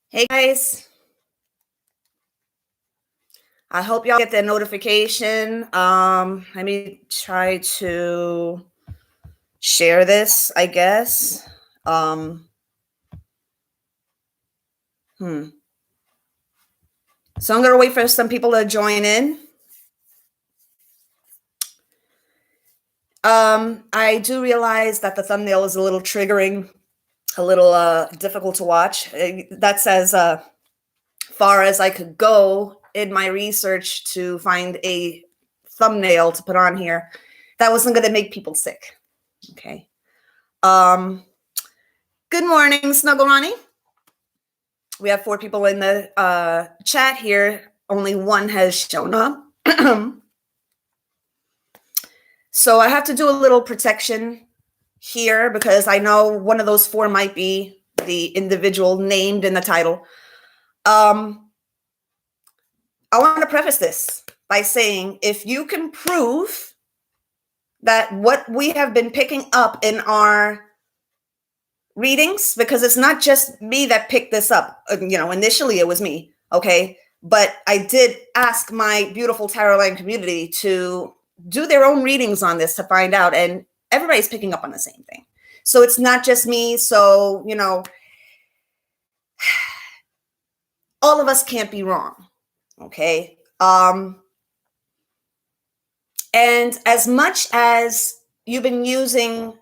Hey guys, I hope y'all get the notification. Let me try to share this, I guess. Um, hmm. So I'm gonna wait for some people to join in. I do realize that the thumbnail is a little triggering, a little difficult to watch. That's as far as I could go in my research to find a thumbnail to put on here that wasn't gonna make people sick. Okay. Um, Good morning, Snuggle Ronnie. We have 4 people in the chat here. Only 1 has shown up. So I have to do a little protection here because I know one of those 4 might be the individual named in the title. I want to preface this by saying if you can prove that what we have been picking up in our readings, because it's not just me that picked this up. Initially it was me, okay? But I did ask my beautiful Tarotland community to do their own readings on this to find out, and everybody's picking up on the same thing. So it's not just me. So, all of us can't be wrong, okay? And as much as you've been using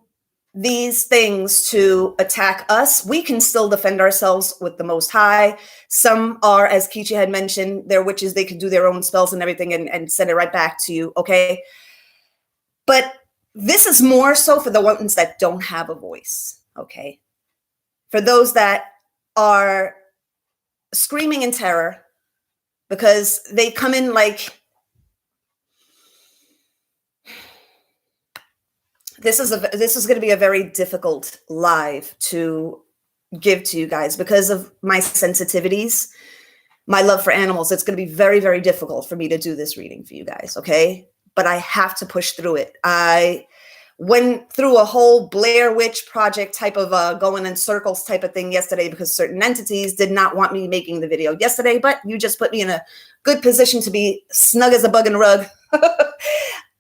these things to attack us, we can still defend ourselves with the Most High. Some are, as Kichi had mentioned, they're witches. They can do their own spells and everything and send it right back to you, okay? But this is more so for the ones that don't have a voice, okay? For those that are screaming in terror because they come in like, this is going to be a very difficult live to give to you guys because of my sensitivities, my love for animals. It's going to be very, very difficult for me to do this reading for you guys, okay? But I have to push through it. I went through a whole Blair Witch Project type of going in circles type of thing yesterday because certain entities did not want me making the video yesterday, but you just put me in a good position to be snug as a bug in a rug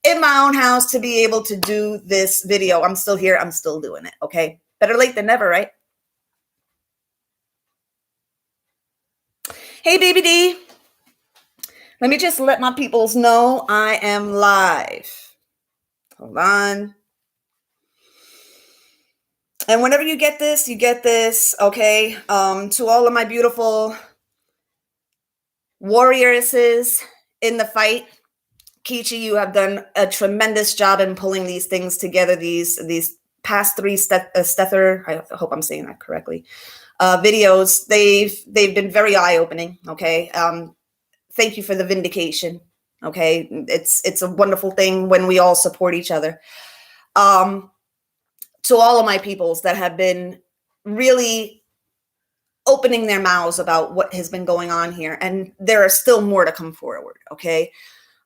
in my own house to be able to do this video. I'm still here. I'm still doing it, okay? Better late than never, right? Hey, baby D. Let me just let my peoples know I am live. Hold on. And whenever you get this, okay? To all of my beautiful warrioresses in the fight, Kichi, you have done a tremendous job in pulling these things together. These past 3 Stether, I hope I'm saying that correctly, videos. They've been very eye-opening. Okay, thank you for the vindication. Okay, it's a wonderful thing when we all support each other. To all of my peoples that have been really opening their mouths about what has been going on here, and there are still more to come forward. Okay.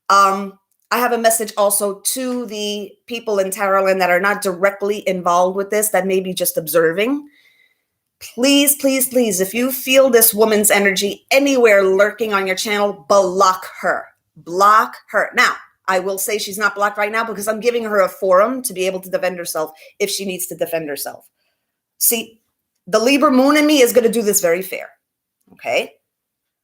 I have a message also to the people in Tarotland that are not directly involved with this, that may be just observing. Please, please, please, if you feel this woman's energy anywhere lurking on your channel, block her. Block her. Now, I will say she's not blocked right now because I'm giving her a forum to be able to defend herself if she needs to defend herself. See, the Libra moon in me is going to do this very fair. Okay?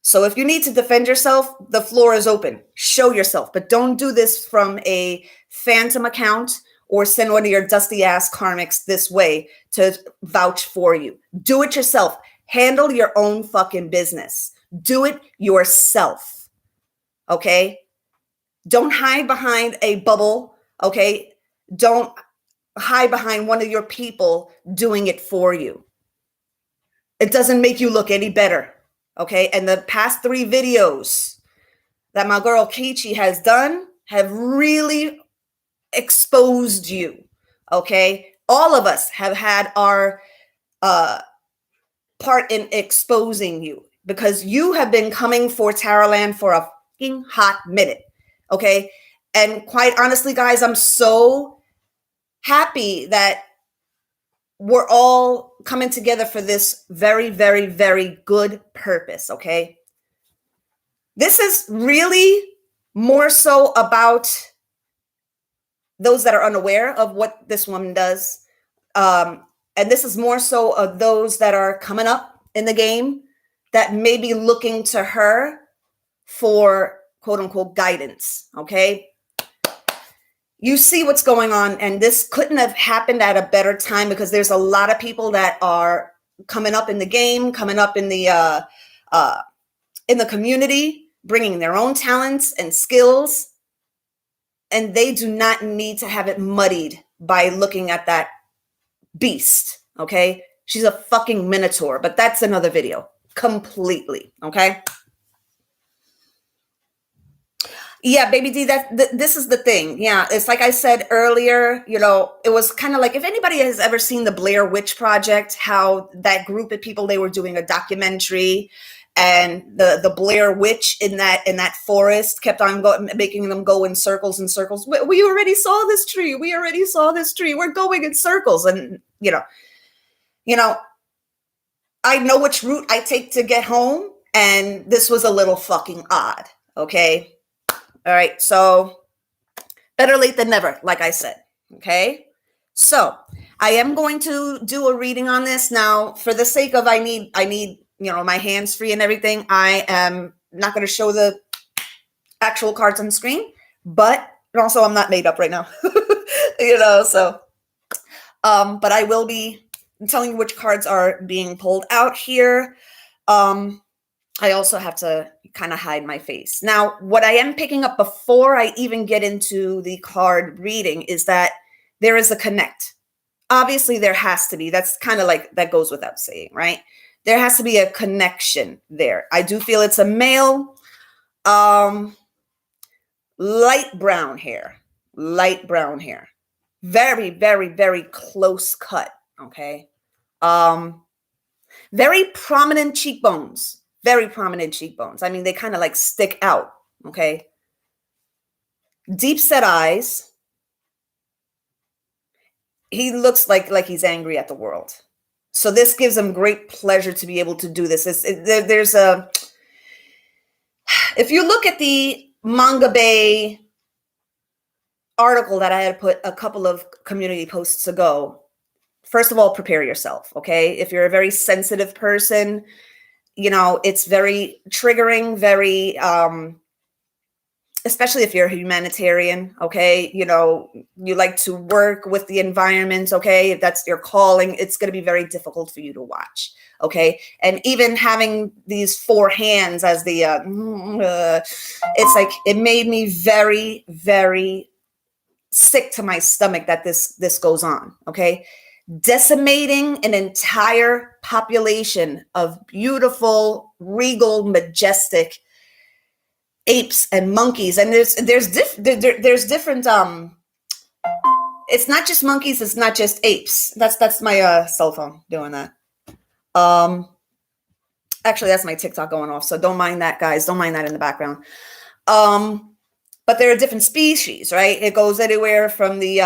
So if you need to defend yourself, the floor is open. Show yourself, but don't do this from a phantom account or send one of your dusty ass karmics this way to vouch for you. Do it yourself. Handle your own fucking business. Do it yourself. Okay? Don't hide behind a bubble. Okay? Don't hide behind one of your people doing it for you. It doesn't make you look any better. Okay, and the past 3 videos that my girl Kichi has done have really exposed you. Okay, all of us have had our part in exposing you because you have been coming for Tarotland for a fucking hot minute. Okay, and quite honestly, guys, I'm so happy that we're all coming together for this very, very, very good purpose, okay? This is really more so about those that are unaware of what this woman does. And this is more so of those that are coming up in the game that may be looking to her for quote unquote guidance, okay? You see what's going on, and this couldn't have happened at a better time because there's a lot of people that are coming up in the game, coming up in the community, bringing their own talents and skills, and they do not need to have it muddied by looking at that beast, okay? She's a fucking minotaur, but that's another video completely, okay? Yeah, baby D, this is the thing. Yeah, it's like I said earlier, you know, it was kind of like, if anybody has ever seen the Blair Witch Project, how that group of people, they were doing a documentary, and the Blair Witch in that forest kept on making them go in circles and circles. We already saw this tree. We already saw this tree. We're going in circles. And, you know, I know which route I take to get home, and this was a little fucking odd, okay? All right, so better late than never, like I said, okay? So I am going to do a reading on this. Now, for the sake of I need, you know, my hands free and everything, I am not going to show the actual cards on the screen, but also I'm not made up right now, you know, so, but I will be telling you which cards are being pulled out here. I also have to kind of hide my face. Now, what I am picking up before I even get into the card reading is that there is a connect. Obviously, there has to be. That's kind of like, that goes without saying, right? There has to be a connection there. I do feel it's a male, light brown hair, very, very, very close cut, okay? Very prominent cheekbones. I mean, they kind of like stick out, okay? Deep set eyes. He looks like he's angry at the world. So this gives him great pleasure to be able to do this. There's a, if you look at the Manga Bay article that I had put a couple of community posts ago, first of all, prepare yourself, okay? If you're a very sensitive person, you know, it's very triggering, very, especially if you're a humanitarian, okay? You know, you like to work with the environment, okay? If that's your calling, it's going to be very difficult for you to watch, okay? And even having these four hands as the, it's like, it made me very, very sick to my stomach that this goes on, okay? Decimating an entire population of beautiful, regal, majestic apes and monkeys, and there's different. It's not just monkeys. It's not just apes. That's my cell phone doing that. Actually, that's my TikTok going off. So don't mind that, guys. Don't mind that in the background. But there are different species, right? It goes anywhere from the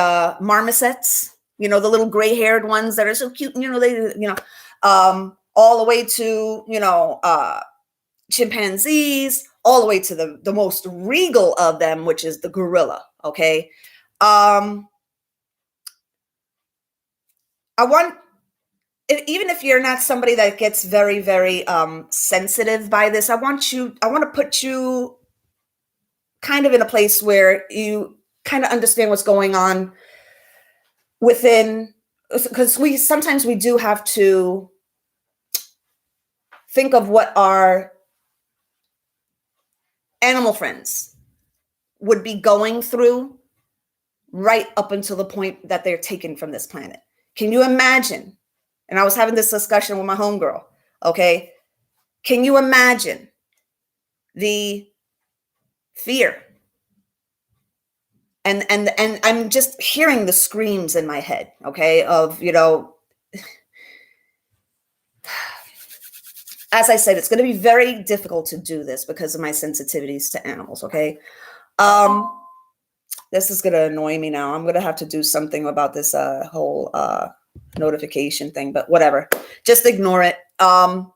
marmosets, you know, the little gray-haired ones that are so cute, you know, they, you know, all the way to, you know, chimpanzees, all the way to the most regal of them, which is the gorilla, okay? I want, even if you're not somebody that gets very, very sensitive by this, I want to put you kind of in a place where you kind of understand what's going on within, because sometimes we do have to think of what our animal friends would be going through right up until the point that they're taken from this planet. Can you imagine? And I was having this discussion with my homegirl, okay? Can you imagine the fear? And I'm just hearing the screams in my head, okay, of, you know, as I said, it's going to be very difficult to do this because of my sensitivities to animals, okay? This is going to annoy me now. I'm going to have to do something about this whole notification thing, but whatever. Just ignore it. I'm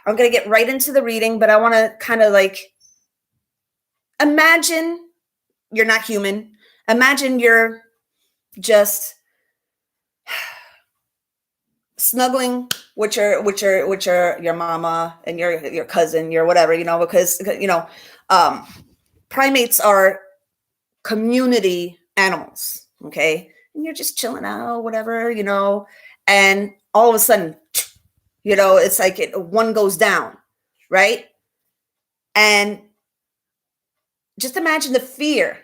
going to get right into the reading, but I want to kind of like imagine you're not human. Imagine you're just snuggling with your mama and your cousin, your whatever, you know, because primates are community animals, okay? And you're just chilling out, whatever, you know, and all of a sudden, you know, it's like one goes down, right? And just imagine the fear.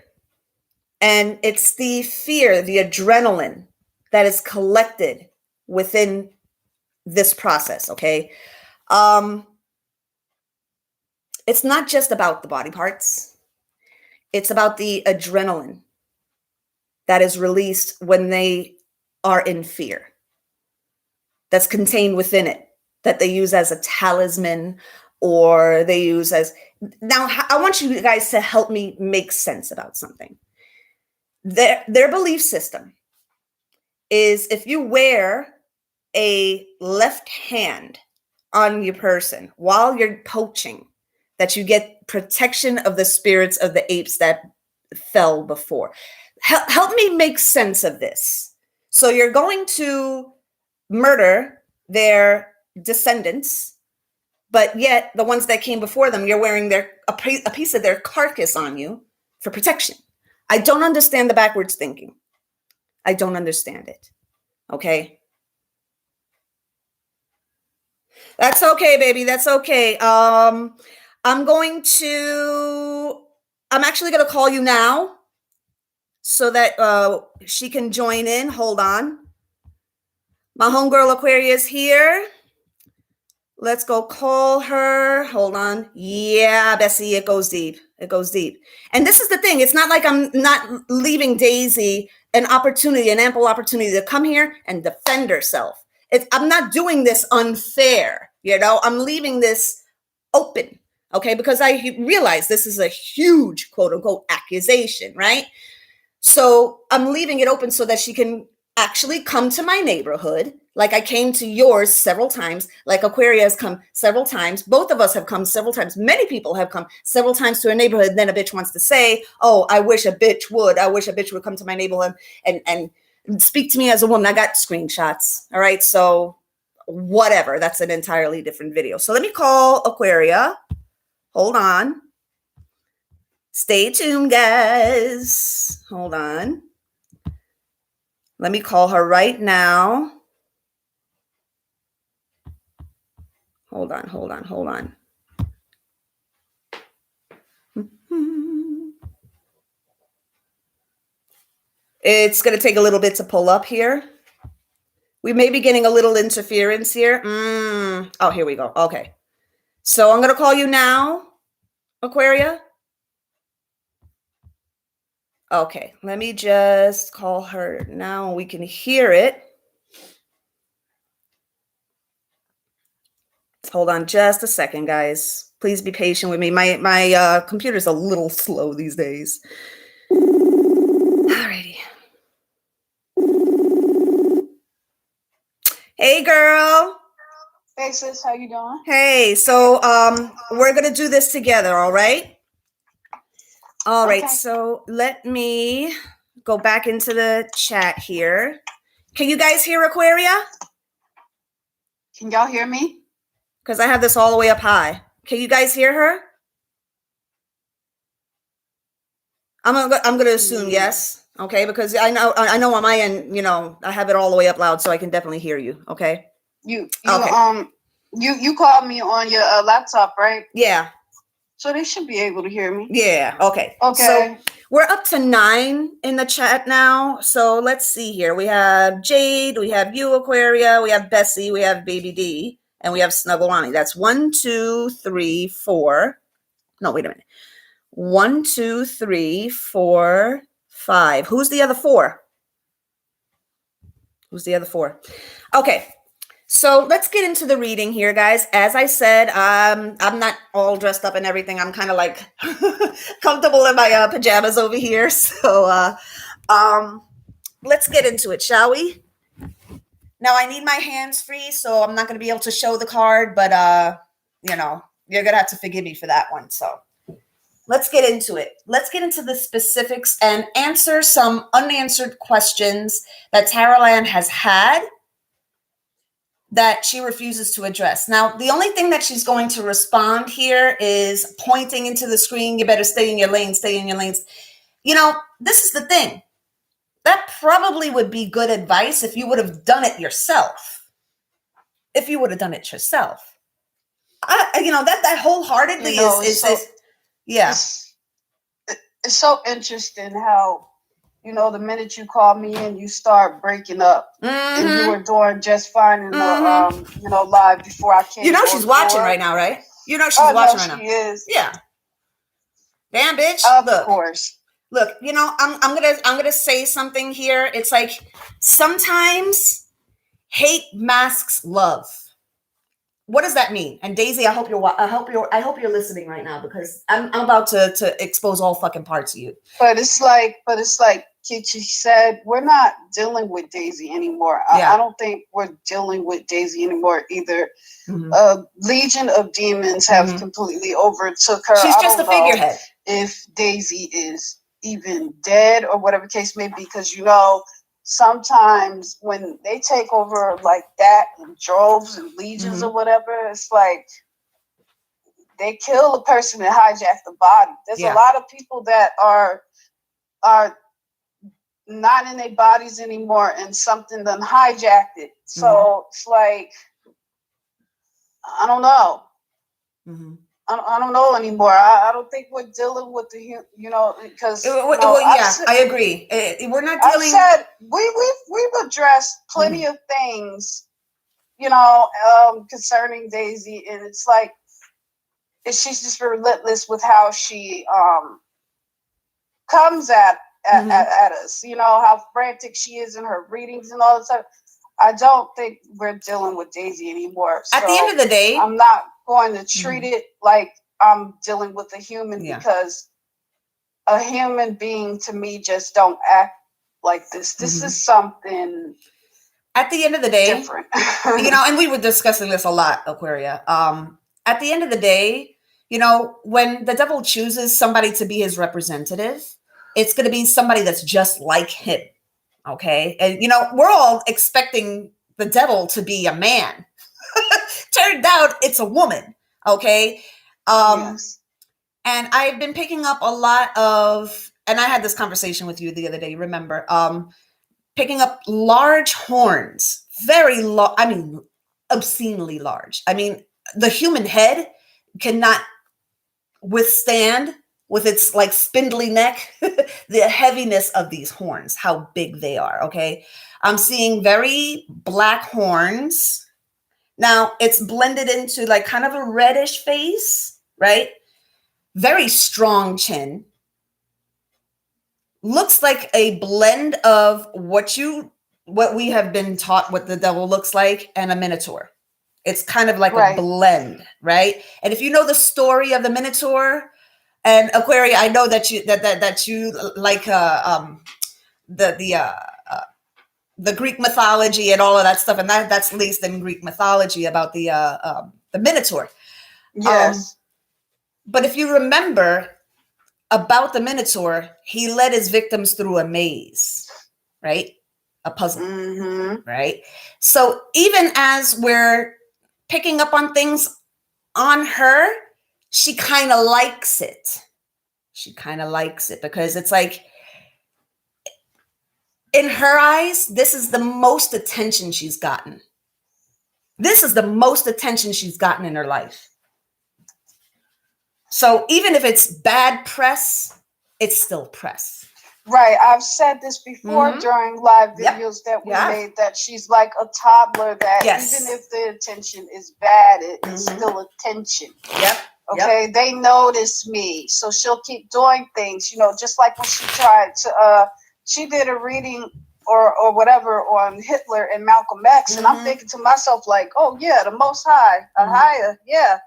And it's the fear, the adrenaline that is collected within this process, okay? It's not just about the body parts. It's about the adrenaline that is released when they are in fear. That's contained within it, that they use as a talisman, or they use as... Now, I want you guys to help me make sense about something. Their belief system is if you wear a left hand on your person while you're poaching, that you get protection of the spirits of the apes that fell before. Help me make sense of this. So you're going to murder their descendants, but yet the ones that came before them, you're wearing a piece of their carcass on you for protection. I don't understand the backwards thinking. I don't understand it. Okay. That's okay, baby. That's okay. I'm actually going to call you now so that she can join in. Hold on. My homegirl Aquaria is here. Let's go call her. Hold on. Yeah, Bessie, it goes deep. It goes deep. And this is the thing. It's not like I'm not leaving Daisy an ample opportunity to come here and defend herself. I'm not doing this unfair. You know, I'm leaving this open. Okay, because I realize this is a huge, quote unquote, accusation, right? So I'm leaving it open so that she can actually come to my neighborhood. Like I came to yours several times, like Aquaria has come several times. Both of us have come several times. Many people have come several times to a neighborhood. Then a bitch wants to say, oh, I wish a bitch would come to my neighborhood and speak to me as a woman. I got screenshots. All right. So whatever. That's an entirely different video. So let me call Aquaria. Hold on. Stay tuned, guys. Hold on. Let me call her right now. Hold on. It's going to take a little bit to pull up here. We may be getting a little interference here. Oh, here we go. Okay. So I'm going to call you now, Aquaria. Okay. Let me just call her now. We can hear it. Hold on just a second, guys. Please be patient with me. My computer's a little slow these days. Alrighty. Hey, girl. Hey, sis. How you doing? Hey. So we're gonna do this together. All right. All right. Okay. So let me go back into the chat here. Can you guys hear Aquaria? Can y'all hear me? Because I have this all the way up high. Can you guys hear her? I'm gonna assume yes. Okay, because I know on my end, you know, I have it all the way up loud, so I can definitely hear you. Okay. You called me on your laptop, right? Yeah. So they should be able to hear me. Yeah. Okay. Okay. So we're up to 9 in the chat now. So let's see here. We have Jade, we have you, Aquaria, we have Bessie, we have Baby D, and we have Snugglewani. That's 1, 2, 3, 4. No, wait a minute. 1, 2, 3, 4, 5. Who's the other 4? Who's the other 4? Okay. So let's get into the reading here, guys. As I said, I'm not all dressed up and everything. I'm kind of like comfortable in my pajamas over here. So let's get into it, shall we? Now I need my hands free, so I'm not going to be able to show the card, but you know, you're going to have to forgive me for that one. So let's get into it. Let's get into the specifics and answer some unanswered questions that Tarotland has had that she refuses to address. Now, the only thing that she's going to respond here is pointing into the screen. You better stay in your lane, stay in your lanes. You know, this is the thing. That probably would be good advice if you would have done it yourself. If you would have done it yourself. You know, that wholeheartedly is yeah. It's so interesting how, you know, the minute you call me in, you start breaking up. And you were doing just fine in the, you know, live before I came. You know she's watching right now, right? You know she's watching right now. She is. Yeah. Damn, bitch. Of course. Look, you know, I'm gonna say something here. It's like sometimes hate masks love. What does that mean? And Daisy, I hope you're listening right now, because I'm about to expose all fucking parts of you. But it's like Kichi said, we're not dealing with Daisy anymore. I don't think we're dealing with Daisy anymore either. A legion of demons have completely overtook her. She's just a figurehead. If Daisy is even dead or whatever case may be, because, you know, sometimes when they take over like that in droves and legions or whatever, it's like they kill the person and hijack the body. There's a lot of people that are not in their bodies anymore, and something done hijacked it. So it's like, I don't know. I don't know anymore. I don't think we're dealing with the, you know, because I agree. We're not dealing. I said we've addressed plenty of things, you know, concerning Daisy, and it's like she's just relentless with how she comes at us. You know how frantic she is in her readings and all that stuff. I don't think we're dealing with Daisy anymore. So at the end of the day, I'm not going to treat it like I'm dealing with a human, because a human being to me just don't act like this. This is something. At the end of the day, different. You know, and we were discussing this a lot, Aquaria. At the end of the day, you know, when the devil chooses somebody to be his representative, it's going to be somebody that's just like him. Okay. And, you know, we're all expecting the devil to be a man. Turned out it's a woman. Okay. Yes. And I've been picking up a lot of, and I had this conversation with you the other day, remember, picking up large horns, very large, I mean, obscenely large. I mean, the human head cannot withstand, with its like spindly neck, the heaviness of these horns, how big they are. Okay. I'm seeing very black horns. Now it's blended into like kind of a reddish face, right? Very strong chin. Looks like a blend of what we have been taught what the devil looks like and a minotaur. It's kind of like a blend, right? And if you know the story of the minotaur, and Aquaria, I know that you like the Greek mythology and all of that stuff, and that's least in Greek mythology about the minotaur. Yes. But if you remember about the minotaur, he led his victims through a maze, right? A puzzle, right? So even as we're picking up on things on her, she kind of likes it. She kind of likes it because it's like, in her eyes, this is the most attention she's gotten. This is the most attention she's gotten in her life. So even if it's bad press, it's still press. Right. I've said this before during live videos that we made, that she's like a toddler, that even if the attention is bad, it's still attention. Okay. They notice me. So she'll keep doing things, you know, just like when she tried to, she did a reading or whatever on Hitler and Malcolm X. And I'm thinking to myself, like, oh yeah, the Most High, higher. Yeah.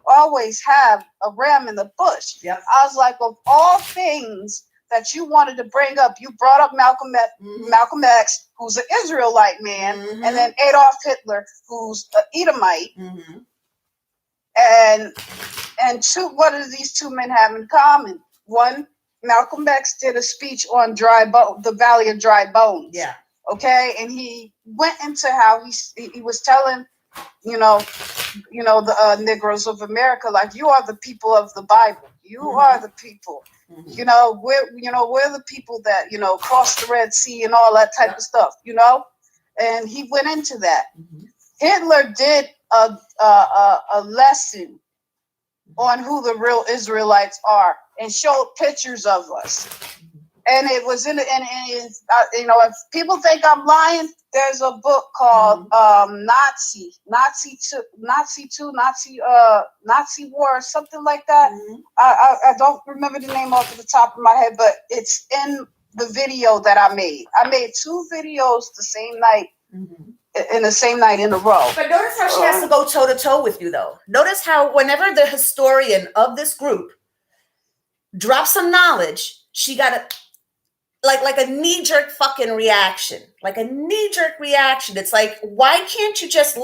Always have a ram in the bush. I was like, of all things that you wanted to bring up. You brought up Malcolm X, who's an Israelite man, and then Adolf Hitler, who's an Edomite. And what do these two men have in common? One, Malcolm X did a speech on the Valley of Dry Bones. Yeah. Okay, and he went into how he was telling, the Negroes of America, like, you are the people of the Bible. You are the people. We're the people that crossed the Red Sea and all that type of stuff. And he went into that. Hitler did a lesson on who the real Israelites are and showed pictures of us. And it was if people think I'm lying, there's a book called Nazi War, something like that. I don't remember the name off the top of my head, but it's in the video that I made. I made 2 videos the same night. In the same night in a row. But notice how she has to go toe to toe with you, though. Notice how whenever the historian of this group drops some knowledge, she got a like a knee-jerk fucking reaction. Like a knee-jerk reaction. It's like, why can't you just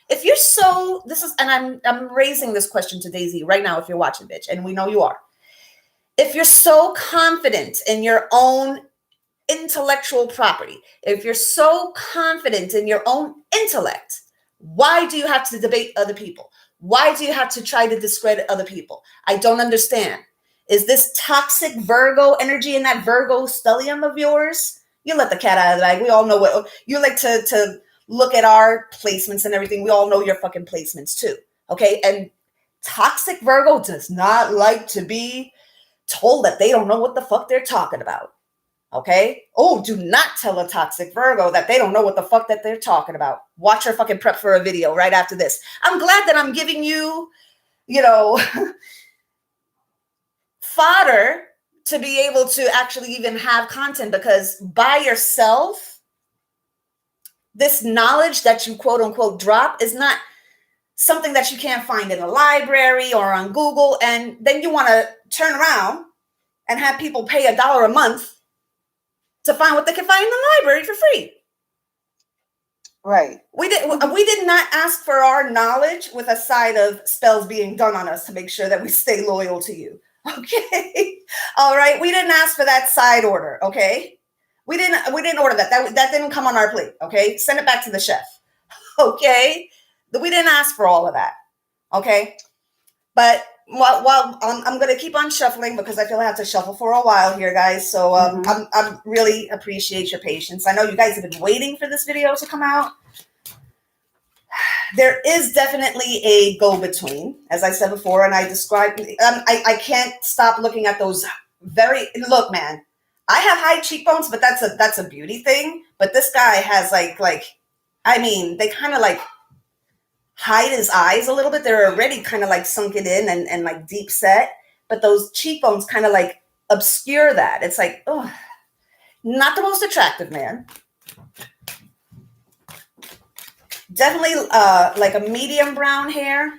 if you're so, and I'm raising this question to Daisy right now if you're watching, bitch, and we know you are. If you're so confident in your own intellectual property, if you're so confident in your own intellect, why do you have to debate other people? Why do you have to try to discredit other people? I don't understand. Is this toxic Virgo energy in that Virgo stellium of yours? You let the cat out of the bag. We all know what you like to look at our placements and everything. We all know your fucking placements too. Okay. And toxic Virgo does not like to be told that they don't know what the fuck they're talking about. Okay. Oh, do not tell a toxic Virgo that they don't know what the fuck that they're talking about. Watch her fucking prep for a video right after this. I'm glad that I'm giving you, fodder to be able to actually even have content, because by yourself, this knowledge that you quote unquote drop is not something that you can't find in a library or on Google. And then you want to turn around and have people pay $1 a month to find what they can find in the library for free. Right. We did not ask for our knowledge with a side of spells being done on us to make sure that we stay loyal to you. Okay. All right. We didn't ask for that side order. Okay. We didn't order that. That didn't come on our plate. Okay. Send it back to the chef. Okay. We didn't ask for all of that. Okay. But while I'm going to keep on shuffling, because I feel I have to shuffle for a while here, guys. So I really appreciate your patience. I know you guys have been waiting for this video to come out. There is definitely a go-between, as I said before, and I described. I can't stop looking at those look, man. I have high cheekbones, but that's a beauty thing. But this guy has they kind of like hide his eyes a little bit. They're already kind of like sunken in and like deep set, but those cheekbones kind of like obscure that. It's like, oh, not the most attractive man. Definitely like a medium brown hair.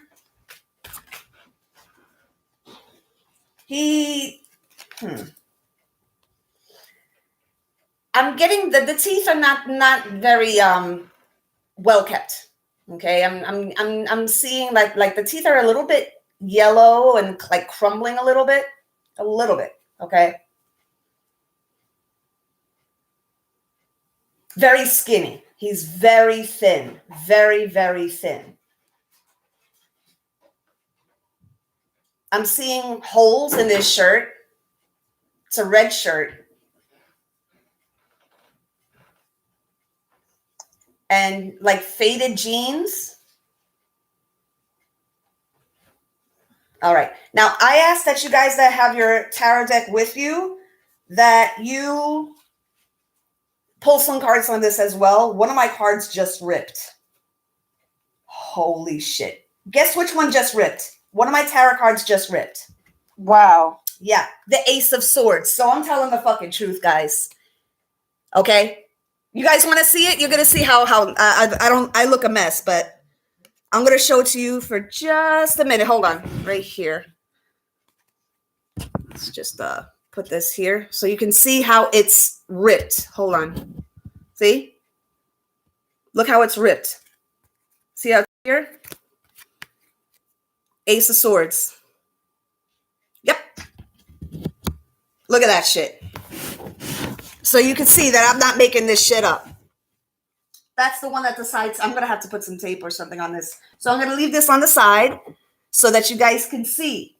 I'm getting the teeth are not very well kept. Okay, I'm seeing like the teeth are a little bit yellow and like crumbling a little bit. Okay. Very skinny. He's very thin, very, very thin. I'm seeing holes in his shirt. It's a red shirt. And like faded jeans. All right. Now, I ask that you guys that have your tarot deck with you, that you pull some cards on this as well. One of my cards just ripped. Holy shit. Guess which one just ripped? One of my tarot cards just ripped. Wow. Yeah. The Ace of Swords. So I'm telling the fucking truth, guys. Okay. You guys want to see it? You're going to see how I look a mess, but I'm going to show it to you for just a minute. Hold on. Right here. Let's just put this here so you can see how it's ripped. Hold on. See? Look how it's ripped. See how it's here? Ace of Swords. Yep. Look at that shit. So you can see that I'm not making this shit up. That's the one that decides. I'm going to have to put some tape or something on this. So I'm going to leave this on the side so that you guys can see.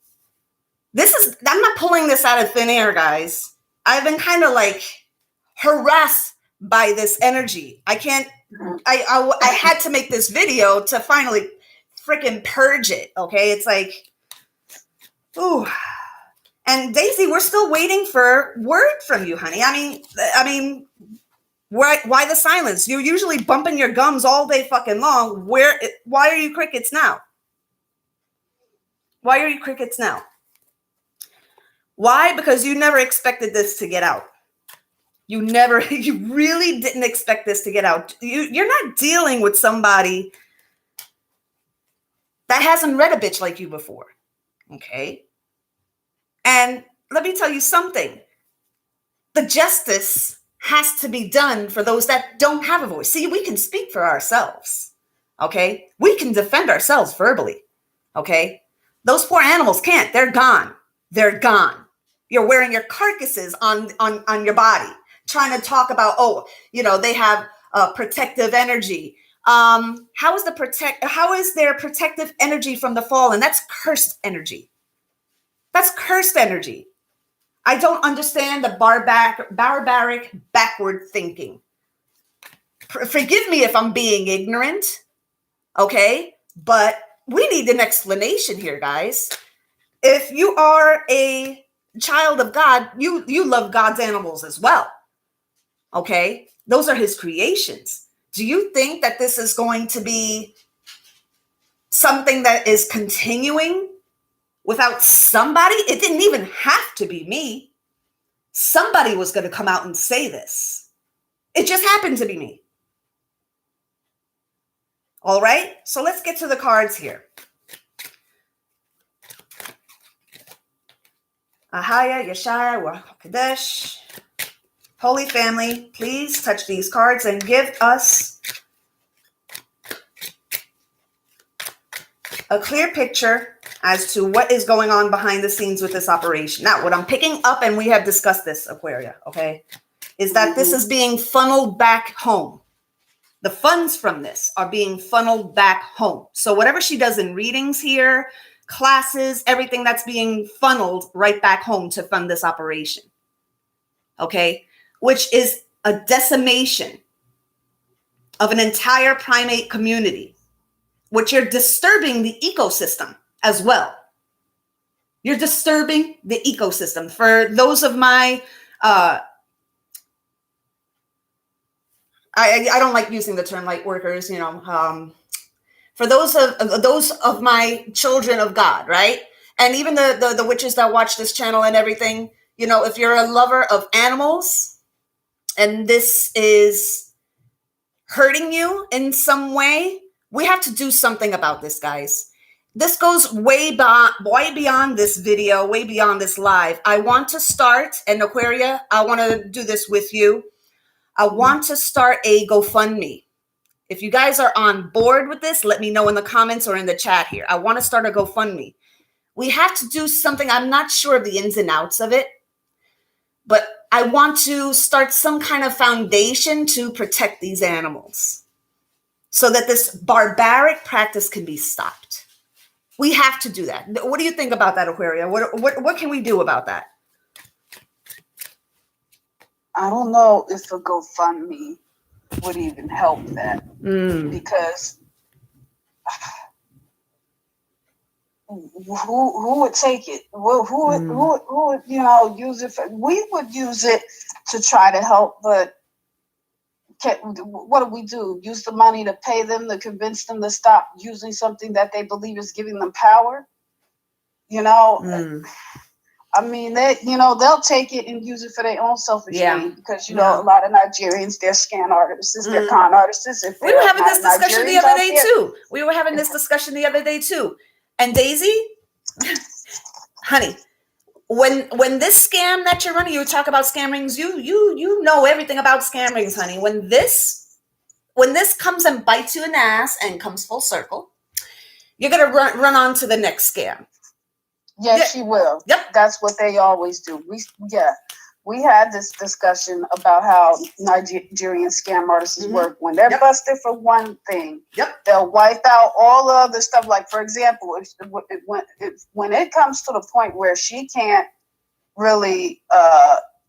I'm not pulling this out of thin air, guys. I've been kind of like harassed by this energy. I had to make this video to finally freaking purge it. Okay. It's like, ooh. And Daisy, we're still waiting for word from you, honey. I mean, why the silence? You're usually bumping your gums all day fucking long. Why are you crickets now? Why are you crickets now? Why? Because you never expected this to get out. You really didn't expect this to get out. You're not dealing with somebody that hasn't read a bitch like you before. Okay? And let me tell you something. The justice has to be done for those that don't have a voice. See, we can speak for ourselves. Okay? We can defend ourselves verbally. Okay? Those poor animals can't. They're gone. They're gone. You're wearing your carcasses on your body, trying to talk about, they have protective energy. How is their protective energy from the fallen? That's cursed energy. That's cursed energy. I don't understand the barbaric backward thinking. Forgive me if I'm being ignorant, okay? But we need an explanation here, guys. If you are a child of God, you love God's animals as well, okay? Those are his creations. Do you think that this is going to be something that is continuing without somebody? It didn't even have to be me. Somebody was going to come out and say this. It just happened to be me. All right, so let's get to the cards here. Ahaya, Yeshaya, Kadesh. Holy Family, please touch these cards and give us a clear picture as to what is going on behind the scenes with this operation. Now, what I'm picking up, and we have discussed this, Aquaria, okay, is that this is being funneled back home. The funds from this are being funneled back home. So whatever she does in readings here, classes, everything, that's being funneled right back home to fund this operation. Okay, which is a decimation of an entire primate community, which you're disturbing the ecosystem as well. You're disturbing the ecosystem. For those of my, I don't like using the term light workers, for those of my children of God, right? And even the witches that watch this channel and everything, if you're a lover of animals and this is hurting you in some way, we have to do something about this, guys. This goes way beyond this video, way beyond this live. I want to start, and Aquaria, I want to do this with you. I want to start a GoFundMe. If you guys are on board with this, let me know in the comments or in the chat here. I want to start a GoFundMe. We have to do something. I'm not sure of the ins and outs of it, but I want to start some kind of foundation to protect these animals so that this barbaric practice can be stopped. We have to do that. What do you think about that, Aquaria? What can we do about that? I don't know if a GoFundMe would even help that, because who would take it? Who would use it for? We would use it to try to help, but what do? Use the money to pay them, to convince them to stop using something that they believe is giving them power? I mean, they'll take it and use it for their own selfish gain, because, a lot of Nigerians, they're scam artists, they're con artists. We were having this discussion the other day, too. We were having this discussion the other day, too. And Daisy, honey, when this scam that you're running, you talk about scam rings, you know everything about scam rings, honey. When this comes and bites you in the ass and comes full circle, you're gonna run on to the next scam. Yes, she will. Yep. That's what they always do. We had this discussion about how Nigerian scam artists work. When they're busted for one thing, they'll wipe out all the other stuff. Like, for example, when it comes to the point where she can't really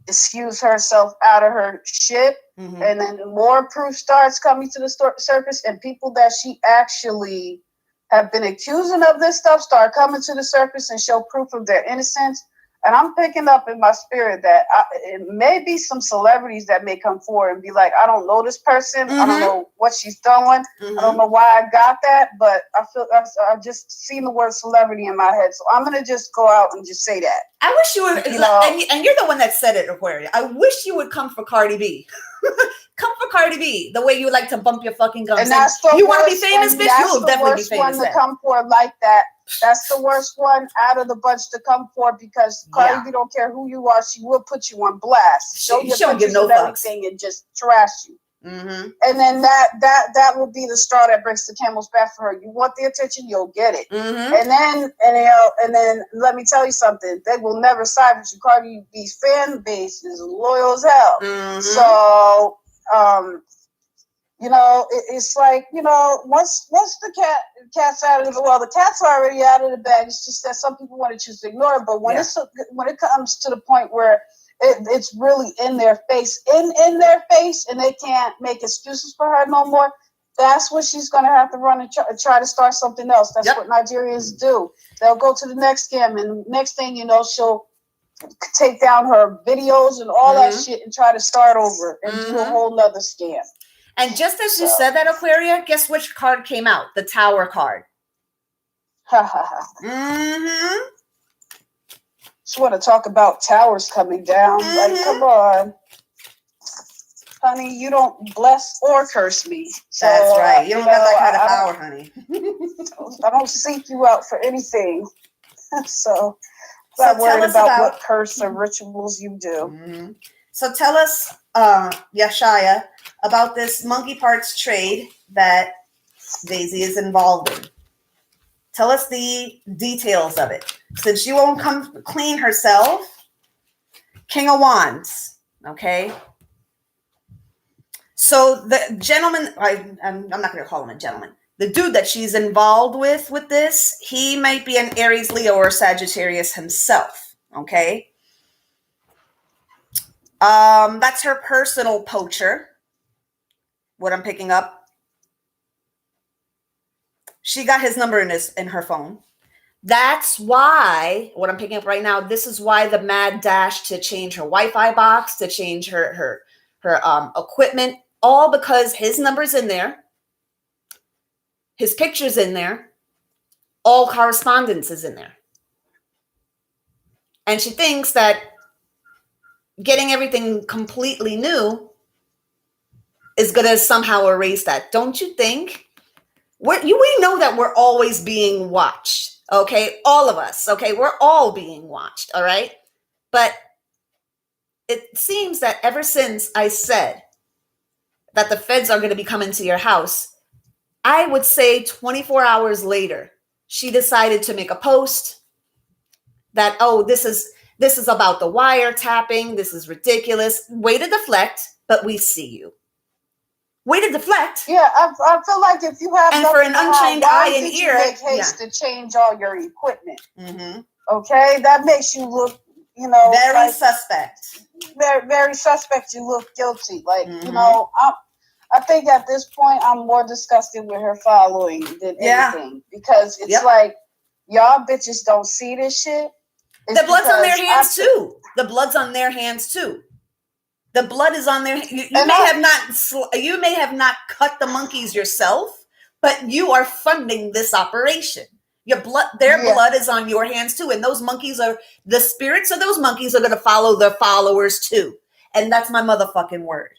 excuse herself out of her shit, and then more proof starts coming to the surface, and people that she actually have been accusing of this stuff start coming to the surface and show proof of their innocence. And I'm picking up in my spirit that it may be some celebrities that may come forward and be like, I don't know this person. I don't know what she's doing. I don't know why I got that, but I've just seen the word celebrity in my head. So I'm going to just go out and just say that. I wish you would, and you're the one that said it, Aquaria. I wish you would come for Cardi B. Come for Cardi B, the way you like to bump your fucking gums. And that's the you want to be famous, bitch? You will definitely be famous. That's the worst one to come for like that. That's the worst one out of the bunch to come for, because Cardi B don't care who you are. She will put you on blast. Show your pictures and everything and just trash you. And then that will be the straw that breaks the camel's back for her. You want the attention, you'll get it. And then let me tell you something. They will never side with you. Cardi B's fan base is loyal as hell. So it's like, once the cat's out of the cat's already out of the bag. It's just that some people want to choose to ignore it. But when it comes to the point where it's really in their face, in their face, and they can't make excuses for her no more, that's what she's going to have to run and try to start something else. That's what Nigerians do. They'll go to the next scam, and next thing you know, she'll take down her videos and all that shit and try to start over and do a whole nother scam. And just as you said that, Aquaria, guess which card came out? The Tower card. Just want to talk about towers coming down. Like, come on. Honey, you don't bless or curse me. So, that's right. You don't have that kind of power, honey. I don't seek you out for anything. So I'm not worried about what curse or rituals you do. So tell us, Yashaya, about this monkey parts trade that Daisy is involved in. Tell us the details of it. Since you won't come clean herself, King of Wands, okay? So the gentleman, I'm not going to call him a gentleman. The dude that she's involved with this, he might be an Aries, Leo, or Sagittarius himself, okay? That's her personal poacher, what I'm picking up. She got his number in her phone. That's why, what I'm picking up right now, this is why the mad dash to change her Wi-Fi box, to change her equipment, all because his number's in there, his picture's in there, all correspondence is in there. And she thinks that getting everything completely new is going to somehow erase that. Don't you think? We know that we're always being watched, okay? All of us, okay? We're all being watched, all right? But it seems that ever since I said that the feds are going to be coming to your house, I would say 24 hours later, she decided to make a post that, oh, this is about the wiretapping. This is ridiculous. Way to deflect, but we see you. Way to deflect. Yeah, I feel like if you have and for an untrained eye and ear, make haste to change all your equipment. Okay, that makes you look, very suspect. Very, very suspect. You look guilty. Like, I think at this point I'm more disgusted with her following than anything, because it's like y'all bitches don't see this shit. The blood's on their hands too. The blood's on their hands too. The blood is on their. You may have not cut the monkeys yourself, but you are funding this operation. Their blood is on your hands too, and those monkeys are the spirits of those monkeys are going to follow their followers too, and that's my motherfucking word.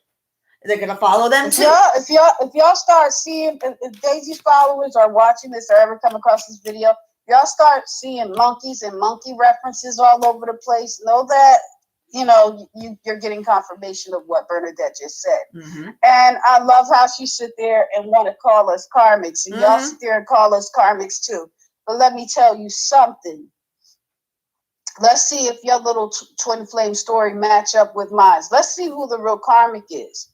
They're going to follow them too. If y'all start seeing, if Daisy's followers are watching this or ever come across this video, y'all start seeing monkeys and monkey references all over the place, know that, you know, you're getting confirmation of what Bernadette just said. Mm-hmm. And I love how she sit there and want to call us karmics. And y'all sit there and call us karmics too. But let me tell you something. Let's see if your little twin flame story match up with mine. Let's see who the real karmic is.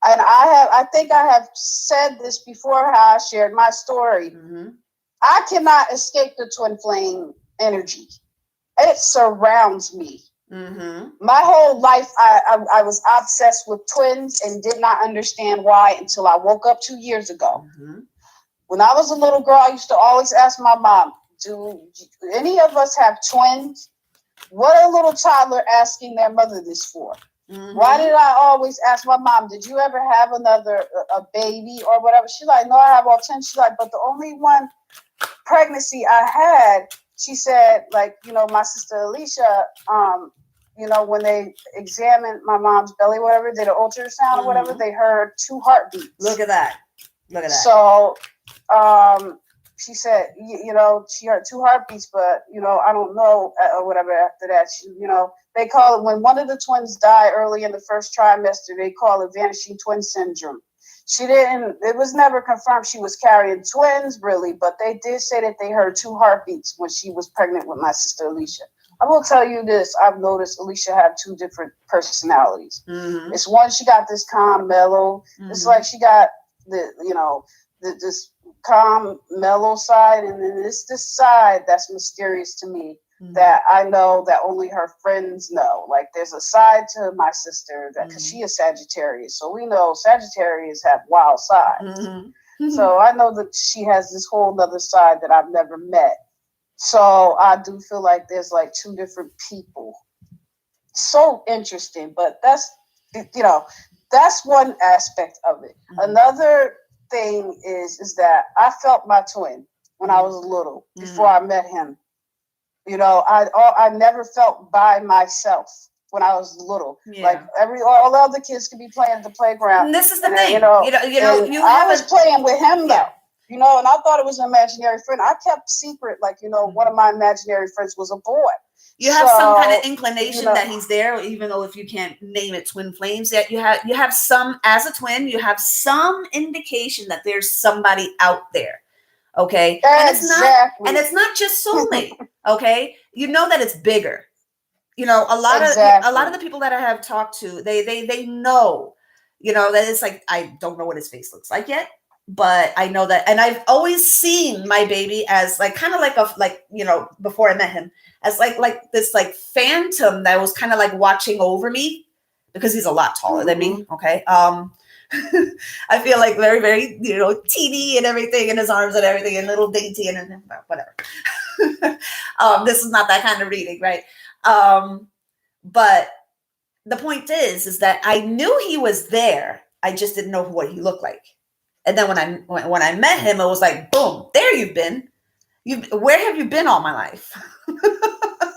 And I think I have said this before, how I shared my story. Mm-hmm. I cannot escape the twin flame energy. It surrounds me. Mm-hmm. My whole life, I was obsessed with twins and did not understand why until I woke up 2 years ago. Mm-hmm. When I was a little girl, I used to always ask my mom, do any of us have twins? What a little toddler asking their mother this for? Mm-hmm. Why did I always ask my mom, did you ever have a baby or whatever? She's like, no, I have all 10. She's like, but the only one pregnancy I had, she said, like, you know, my sister Alicia, you know, when they examined my mom's belly, whatever, did an ultrasound or whatever, they heard 2 heartbeats. Look at that. So, she said, you know, she heard 2 heartbeats, but, you know, I don't know, or whatever after that. She, you know, they call it, when one of the twins die early in the first trimester, they call it vanishing twin syndrome. It was never confirmed she was carrying twins, really, but they did say that they heard 2 heartbeats when she was pregnant with my sister Alicia. I will tell you this, I've noticed Alicia had 2 different personalities. Mm-hmm. It's one, she got this calm, mellow. Mm-hmm. It's like she got this calm, mellow side, and then this side that's mysterious to me. Mm-hmm. That I know that only her friends know. Like, there's a side to my sister that, because she is Sagittarius, so we know Sagittarius have wild sides. Mm-hmm. So I know that she has this whole other side that I've never met. So I do feel like there's like 2 different people. So interesting, but that's, you know, that's one aspect of it. Mm-hmm. Another thing is that I felt my twin when I was little, before I met him. You know, I never felt by myself when I was little. Yeah. Like all the other kids could be playing at the playground. And this is the thing. I was playing with him though. You know, and I thought it was an imaginary friend. I kept secret, like, you know, one of my imaginary friends was a boy. You have some kind of inclination that he's there, even though if you can't name it twin flames yet, you have some, as a twin, you have some indication that there's somebody out there. Okay. Exactly. And it's not just soulmate. Okay. You know that it's bigger. You know, a lot of the people that I have talked to, they know, you know, that it's like, I don't know what his face looks like yet, but I know that, and I've always seen my baby as like, kind of like you know, before I met him, as like this like phantom that was kind of like watching over me, because he's a lot taller than me. Okay. I feel like very, very, you know, teeny and everything, in his arms and everything, and little dainty and whatever. This is not that kind of reading, right? But the point is that I knew he was there. I just didn't know what he looked like. And then when I met him, it was like, boom, there you've been. Where have you been all my life?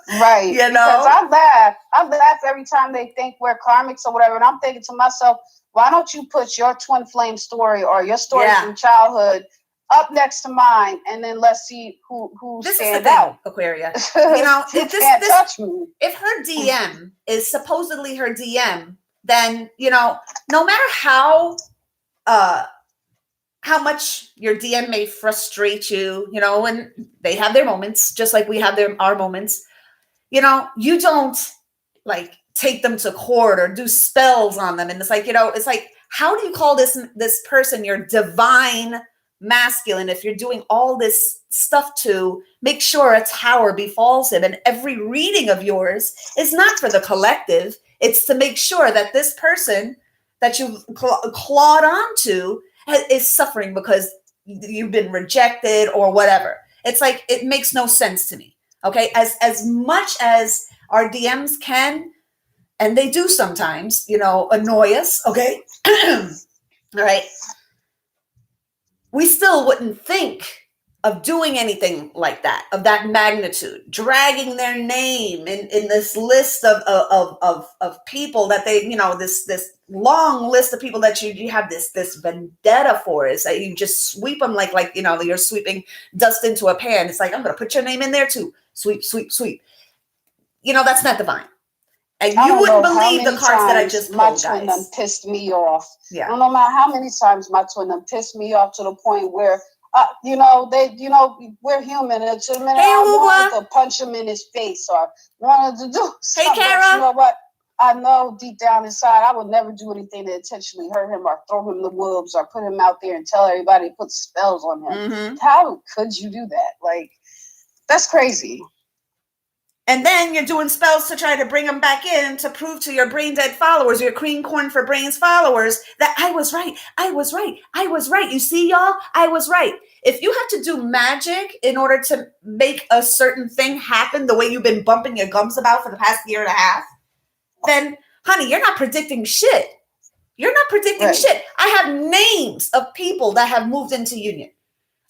Right. You know? Because I laugh every time they think we're karmics or whatever. And I'm thinking to myself, why don't you put your twin flame story or your story from childhood up next to mine, and then let's see who stands out. Aquaria. You know, touch me. If her DM is supposedly her DM, then, you know, no matter how much your DM may frustrate you, you know, and they have their moments, just like we have our moments, you know, you don't like take them to court or do spells on them. And it's like, you know, it's like, how do you call this person your divine masculine if you're doing all this stuff to make sure a tower befalls him? And every reading of yours is not for the collective. It's to make sure that this person that you've clawed onto is suffering because you've been rejected or whatever. It's like, it makes no sense to me. Okay. As much as our DMs can, and they do sometimes, you know, annoy us. Okay. All right. We still wouldn't think of doing anything like that, of that magnitude, dragging their name in this list of people that they, this long list of people that you have this vendetta for, is that you just sweep them like you're sweeping dust into a pan. It's like, I'm going to put your name in there too. Sweep, sweep, sweep. That's not divine. And you wouldn't believe the cards that I just pulled, my twin done pissed me off. Yeah. I don't know how many times my twin done pissed me off to the point where, we're human. And to the minute I wanted to punch him in his face or wanted to do something. Hey, Kara. You know what? I know deep down inside, I would never do anything to intentionally hurt him or throw him the wolves or put him out there and tell everybody to put spells on him. Mm-hmm. How could you do that? Like, that's crazy. And then you're doing spells to try to bring them back in to prove to your brain dead followers, your Queen Corn for Brains followers, that I was right. I was right. I was right. You see, y'all, I was right. If you have to do magic in order to make a certain thing happen the way you've been bumping your gums about for the past year and a half, then, honey, you're not predicting shit. You're not predicting shit. I have names of people that have moved into union.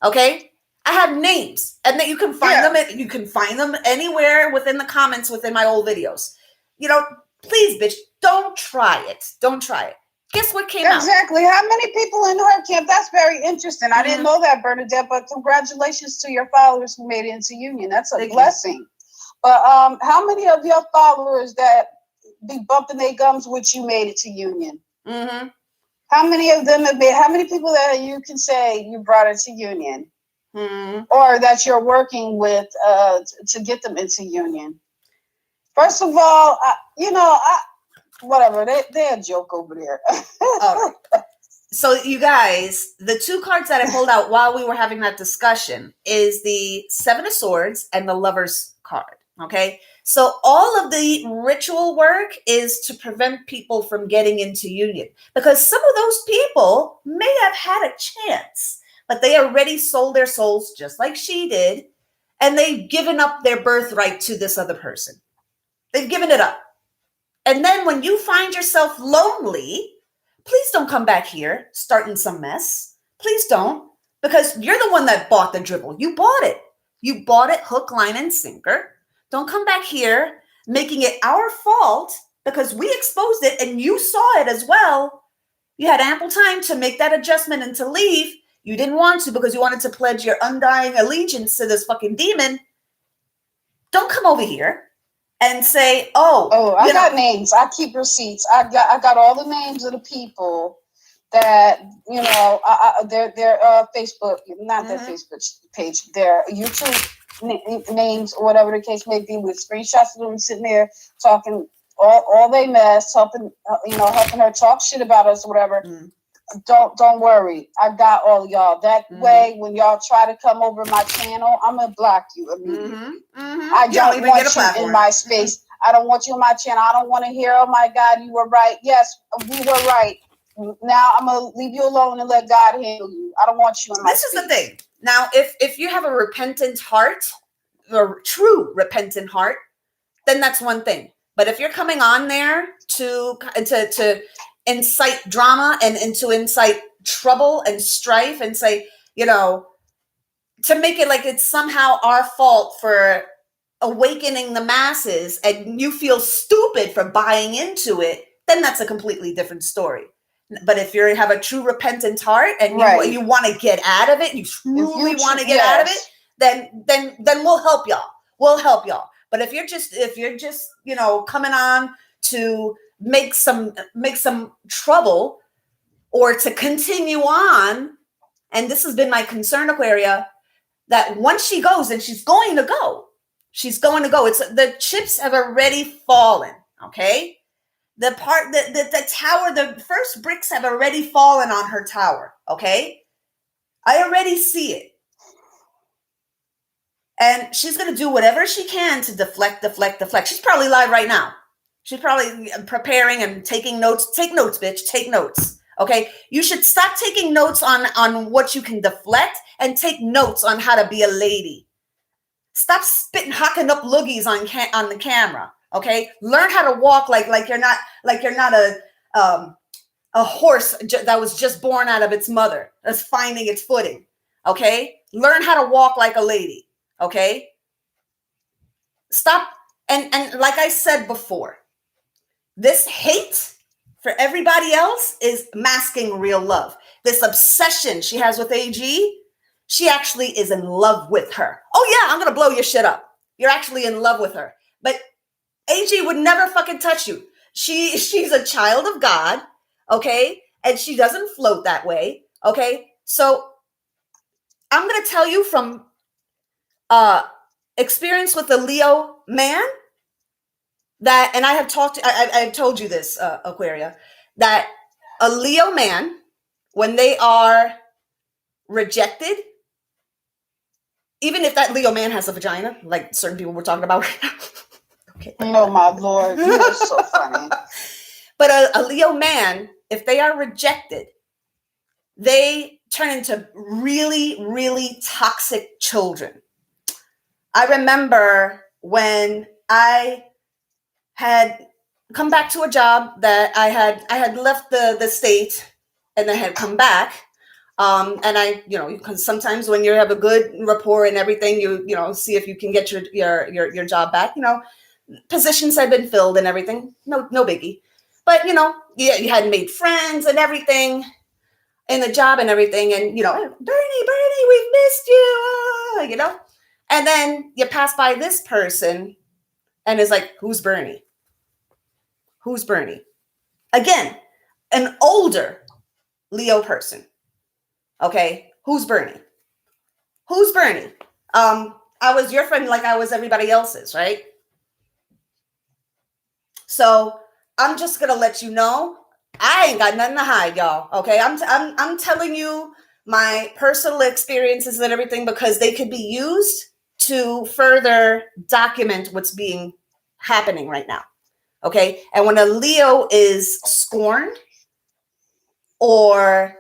Okay? I have names, and that you can find them. You can find them anywhere within the comments within my old videos. Please, bitch, don't try it. Don't try it. Guess what came out? Exactly. How many people in her camp? That's very interesting. I didn't know that, Bernadette, but congratulations to your followers who made it into union. That's a blessing. But how many of your followers that be bumping their gums with you made it to union? Mm-hmm. How many of them have been? How many people that you can say you brought it to union? Mm-hmm. Or that you're working with to get them into union? First of all, whatever. They're a joke over there. All right. So you guys, the two cards that I pulled out while we were having that discussion is the Seven of Swords and the Lover's card. Okay. So all of the ritual work is to prevent people from getting into union, because some of those people may have had a chance, but they already sold their souls just like she did. And they've given up their birthright to this other person. They've given it up. And then when you find yourself lonely, please don't come back here starting some mess. Please don't, because you're the one that bought the dribble. You bought it. You bought it hook, line, and sinker. Don't come back here making it our fault because we exposed it and you saw it as well. You had ample time to make that adjustment and to leave. You didn't want to because you wanted to pledge your undying allegiance to this fucking demon. Don't come over here and say, I got names. I keep receipts. I got all the names of the people that, their Facebook, not their Facebook page, their YouTube names or whatever the case may be, with screenshots of them sitting there talking all they mess, helping her talk shit about us or whatever. Mm. Don't worry. I got all of y'all. That way, when y'all try to come over my channel, I'm gonna block you immediately. Mm-hmm. Mm-hmm. I don't want you in my space. Mm-hmm. I don't want you on my channel. I don't want to hear, oh my God, you were right. Yes, we were right. Now I'm gonna leave you alone and let God handle you. I don't want you in my space. This is the thing. Now, if you have a repentant heart, or true repentant heart, then that's one thing. But if you're coming on there to incite drama and to incite trouble and strife and say, to make it like it's somehow our fault for awakening the masses and you feel stupid for buying into it, then that's a completely different story. But if you have a true repentant heart and you want to get out of it, you truly want to get out of it, then we'll help y'all. We'll help y'all. But if you're just coming on to make some trouble or to continue on, and this has been my concern, Aquaria, that once she goes, and she's going to go. It's the chips have already fallen. Okay, the tower, the first bricks have already fallen on her tower. Okay, I already see it. And she's going to do whatever she can to deflect. She's probably live right now. She's probably preparing and taking notes. Take notes, bitch. Take notes. Okay? You should stop taking notes on what you can deflect and take notes on how to be a lady. Stop spitting, hocking up loogies on the camera. Okay? Learn how to walk like you're not a horse that was just born out of its mother that's finding its footing. Okay? Learn how to walk like a lady. Okay. Stop. And like I said before, this hate for everybody else is masking real love. This obsession she has with AG, she actually is in love with her. Oh yeah, I'm going to blow your shit up. You're actually in love with her. But AG would never fucking touch you. She's a child of God, okay? And she doesn't float that way, okay? So I'm going to tell you from experience with a Leo man that, and I have told you this, Aquaria, that a Leo man, when they are rejected, even if that Leo man has a vagina, like certain people we're talking about right now. Okay. Oh my Lord, you are so funny. But a Leo man, if they are rejected, they turn into really, really toxic children. I remember when I had come back to a job that I had left the state and I had come back. And I, because sometimes when you have a good rapport and everything, you see if you can get your job back. Positions had been filled and everything. No biggie. But you hadn't made friends and everything in the job and everything. And Bernie, we've missed you. And then you pass by this person, and it's like, who's Bernie? Who's Bernie? Again, an older Leo person. Okay, who's Bernie? Who's Bernie? I was your friend like I was everybody else's, right? So I'm just gonna let you know, I ain't got nothing to hide, y'all. Okay, I'm telling you my personal experiences and everything because they could be used to further document what's happening right now. Okay, and when a Leo is scorned or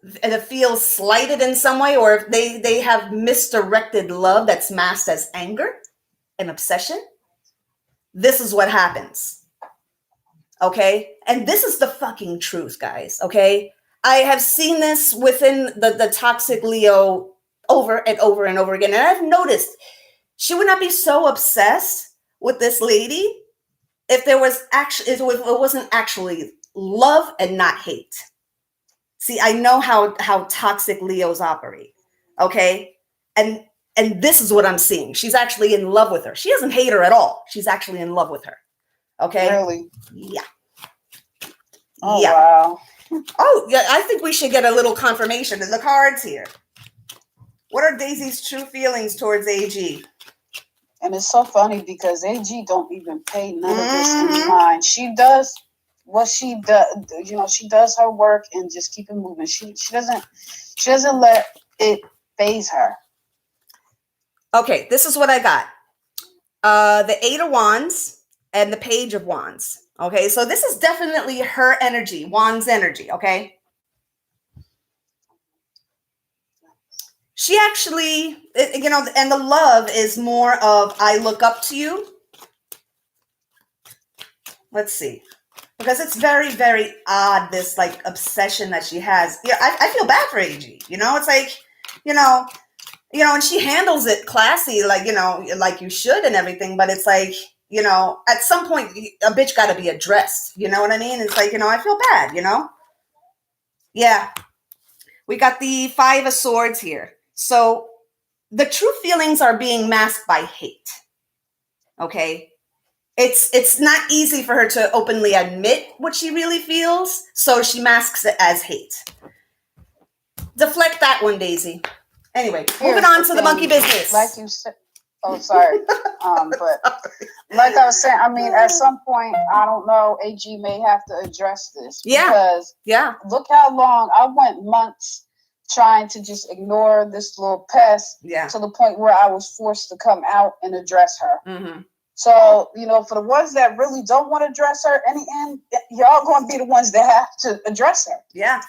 it feels slighted in some way, or if they have misdirected love that's masked as anger and obsession, this is what happens. Okay, and this is the fucking truth, guys. Okay, I have seen this within the toxic Leo over and over and over again, and I've noticed she would not be so obsessed with this lady if it wasn't actually love and not hate. See, I know how toxic Leos operate. Okay, and this is what I'm seeing. She's actually in love with her. She doesn't hate her at all. She's actually in love with her. Okay. Really? Yeah. Oh, yeah. Wow. Oh, yeah. I think we should get a little confirmation in the cards here. What are Daisy's true feelings towards AG? And it's so funny because AG don't even pay none of this in mind. She does what she does. She does her work and just keep it moving. She doesn't let it faze her. Okay, this is what I got. The 8 of Wands and the Page of Wands. Okay, so this is definitely her energy, Wands energy, okay? She actually, and the love is more of, I look up to you. Let's see. Because it's very, very odd, this like obsession that she has. Yeah, I feel bad for AG. It's like, and she handles it classy, like, like you should and everything. But it's like, at some point, a bitch got to be addressed. You know what I mean? It's like, I feel bad, Yeah. We got the 5 of Swords here. So the true feelings are being masked by hate. Okay. It's not easy for her to openly admit what she really feels. So she masks it as hate. Deflect that one, Daisy. Anyway, moving on to the monkey business. Like you said, sorry. But like I was saying, at some point, I don't know, AG may have to address this. Because look how long I went months trying to just ignore this little pest to the point where I was forced to come out and address her. Mm-hmm. So, for the ones that really don't want to address her, in the end, y'all going to be the ones that have to address her. Yeah.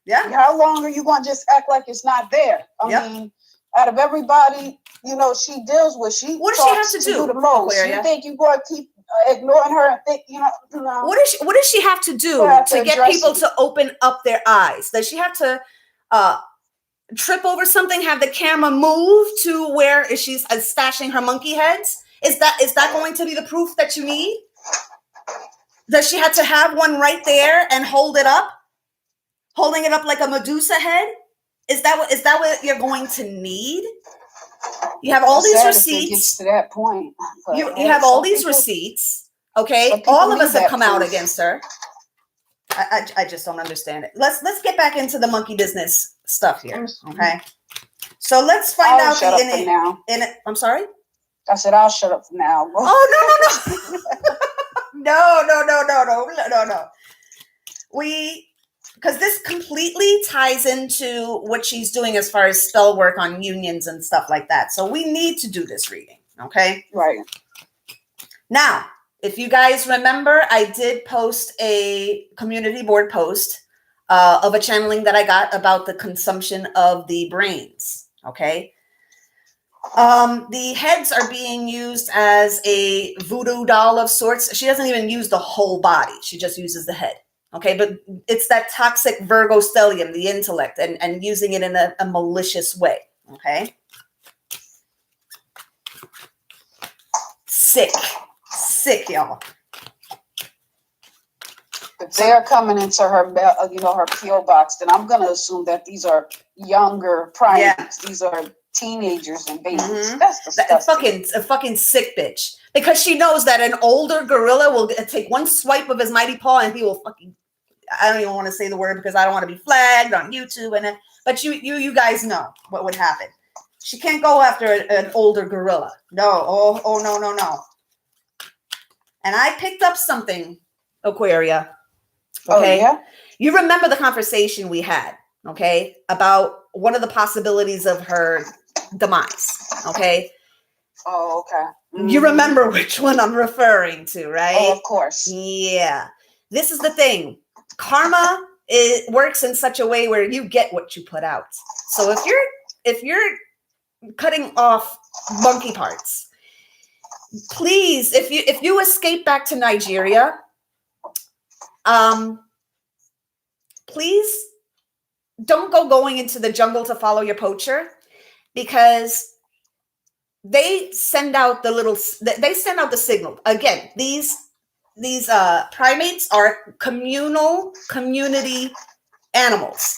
Yeah. How long are you going to just act like it's not there? I mean, out of everybody, she deals with, what does she have to do the most? Aquaria? You think you're going to keep ignoring her and think, What does she have to do to get people to open up their eyes? Does she have to trip over something, have the camera move to where she's stashing her monkey heads? Is that going to be the proof that you need? Does she have to have one right there and holding it up like a Medusa head? Is that what you're going to need? You have all these receipts. If it gets to that point. You have all these receipts. Okay, all of us have come out against her. I just don't understand it. Let's get back into the monkey business stuff here. Okay, so let's find out I'm sorry. I said I'll shut up for now. Oh no. Because this completely ties into what she's doing as far as spell work on unions and stuff like that. So we need to do this reading, okay? Right. Now, if you guys remember, I did post a community board post of a channeling that I got about the consumption of the brains, okay? The heads are being used as a voodoo doll of sorts. She doesn't even use the whole body. She just uses the head. Okay, but it's that toxic Virgo stellium, the intellect, and using it in a malicious way. Okay. Sick, y'all. If they are coming into her, her PO box, then I'm going to assume that these are younger primates. Yeah. These are teenagers and babies. Mm-hmm. That's disgusting. A fucking sick bitch. Because she knows that an older gorilla will take one swipe of his mighty paw and he will fucking, I don't even want to say the word because I don't want to be flagged on YouTube. But you guys know what would happen. She can't go after an older gorilla. No. Oh, no. And I picked up something, Aquaria. Okay. Oh, yeah? You remember the conversation we had, okay, about one of the possibilities of her demise. Okay. Oh, okay. Mm-hmm. You remember which one I'm referring to, right? Oh, of course. Yeah. This is the thing. Karma works in such a way where you get what you put out. So if you're cutting off monkey parts, please, if you escape back to Nigeria, please don't going into the jungle to follow your poacher, because they send out the signal. Again, these primates are community animals.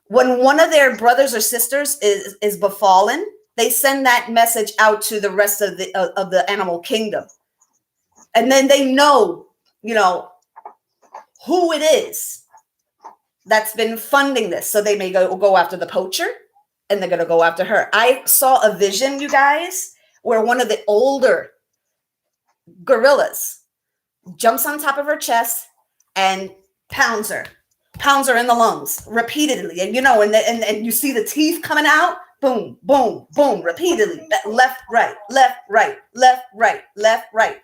When one of their brothers or sisters is befallen, they send that message out to the rest of the animal kingdom, and then they know, who it is that's been funding this. So they may go after the poacher, and they're going to go after her. I saw a vision, you guys, where one of the older gorillas jumps on top of her chest and pounds her in the lungs repeatedly. And, and you see the teeth coming out, boom, boom, boom, repeatedly, left, right, left, right, left, right, left, right.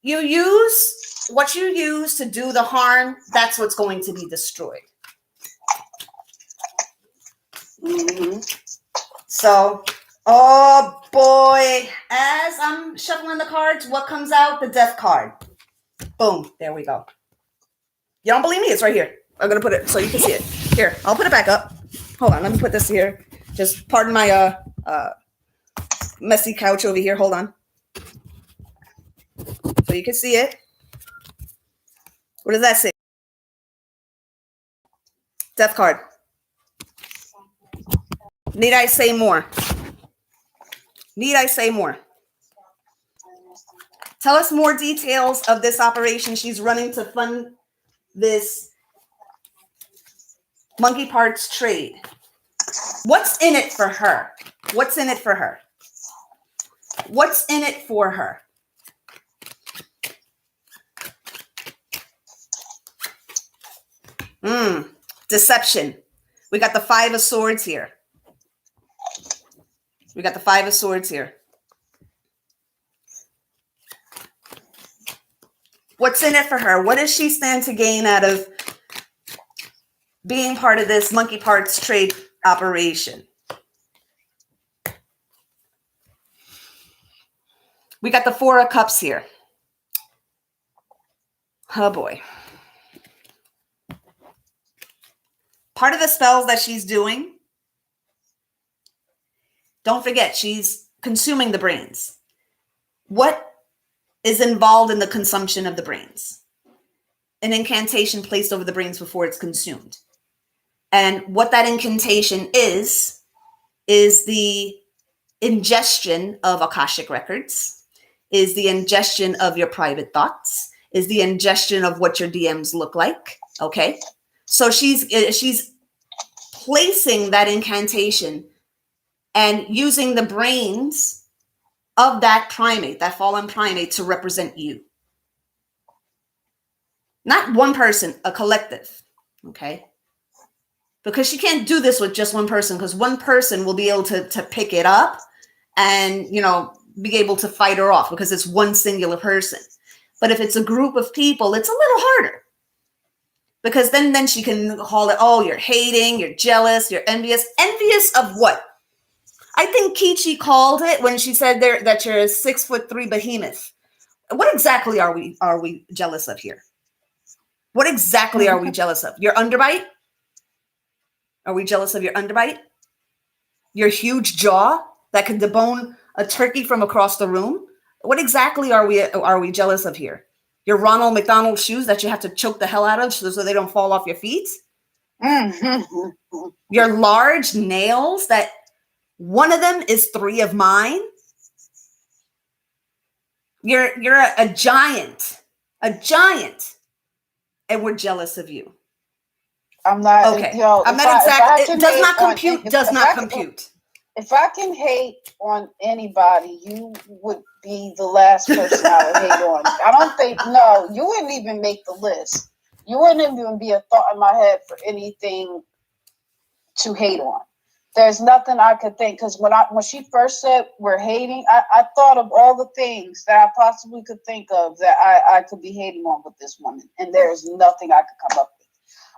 You use what you use to do the harm. That's what's going to be destroyed. Mm-hmm. So, oh boy, as I'm shuffling the cards, what comes out? The death card. Boom. There we go. You don't believe me? It's right here. I'm going to put it so you can see it. Here, I'll put it back up. Hold on. Let me put this here. Just pardon my messy couch over here. Hold on. So you can see it. What does that say? Death card. Need I say more? Tell us more details of this operation she's running to fund this monkey parts trade. What's in it for her? Deception. We got the Five of Swords here. What's in it for her? What does she stand to gain out of being part of this monkey parts trade operation? We got the Four of Cups here. Oh boy. Part of the spells that she's doing Don't forget, she's consuming the brains. What is involved in the consumption of the brains? An incantation placed over the brains before it's consumed. And what that incantation is the ingestion of Akashic records, is the ingestion of your private thoughts, is the ingestion of what your DMs look like. Okay. So she's placing that incantation and using the brains of that primate, that fallen primate, to represent you. Not one person, a collective. Okay. Because she can't do this with just one person, because one person will be able to pick it up and, you know, be able to fight her off because it's one singular person. But if it's a group of people, it's a little harder. Because then she can call it, oh, you're hating, you're jealous, you're envious. Envious of what? I think Kichi called it when she said that you're a 6'3" behemoth. What exactly are we jealous of here? What exactly are we jealous of? Your underbite? Are we jealous of your underbite? Your huge jaw that can debone a turkey from across the room? What exactly are we jealous of here? Your Ronald McDonald shoes that you have to choke the hell out of so they don't fall off your feet? Your large nails that one of them is 3 of mine? You're a giant, and we're jealous of you. I'm not okay. I'm not exactly. It does not compute. Does not compute. If I can hate on anybody, you would be the last person I would hate on. I don't think. No, you wouldn't even make the list. You wouldn't even be a thought in my head for anything to hate on. There's nothing I could think, because when she first said we're hating, I thought of all the things that I possibly could think of that I could be hating on with this woman, and there's nothing I could come up with.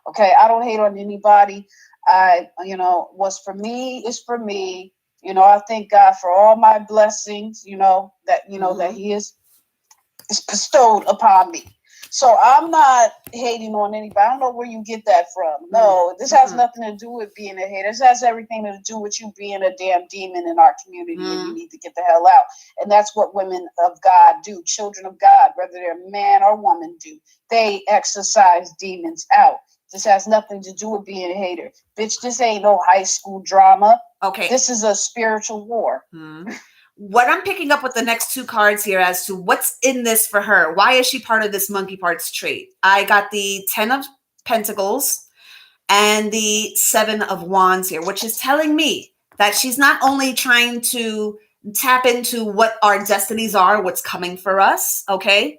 Okay, I don't hate on anybody. What's for me is for me. I thank God for all my blessings, that He is bestowed upon me. So I'm not hating on anybody. I don't know where you get that from. No, this has nothing to do with being a hater. This has everything to do with you being a damn demon in our community, and you need to get the hell out. And that's what women of God do. Children of God, whether they're man or woman, do. They exorcise demons out. This has nothing to do with being a hater. Bitch, this ain't no high school drama. Okay. This is a spiritual war. What I'm picking up with the next 2 cards here as to what's in this for her. Why is she part of this monkey parts trait? I got the 10 of Pentacles and the 7 of Wands here, which is telling me that she's not only trying to tap into what our destinies are, what's coming for us, okay?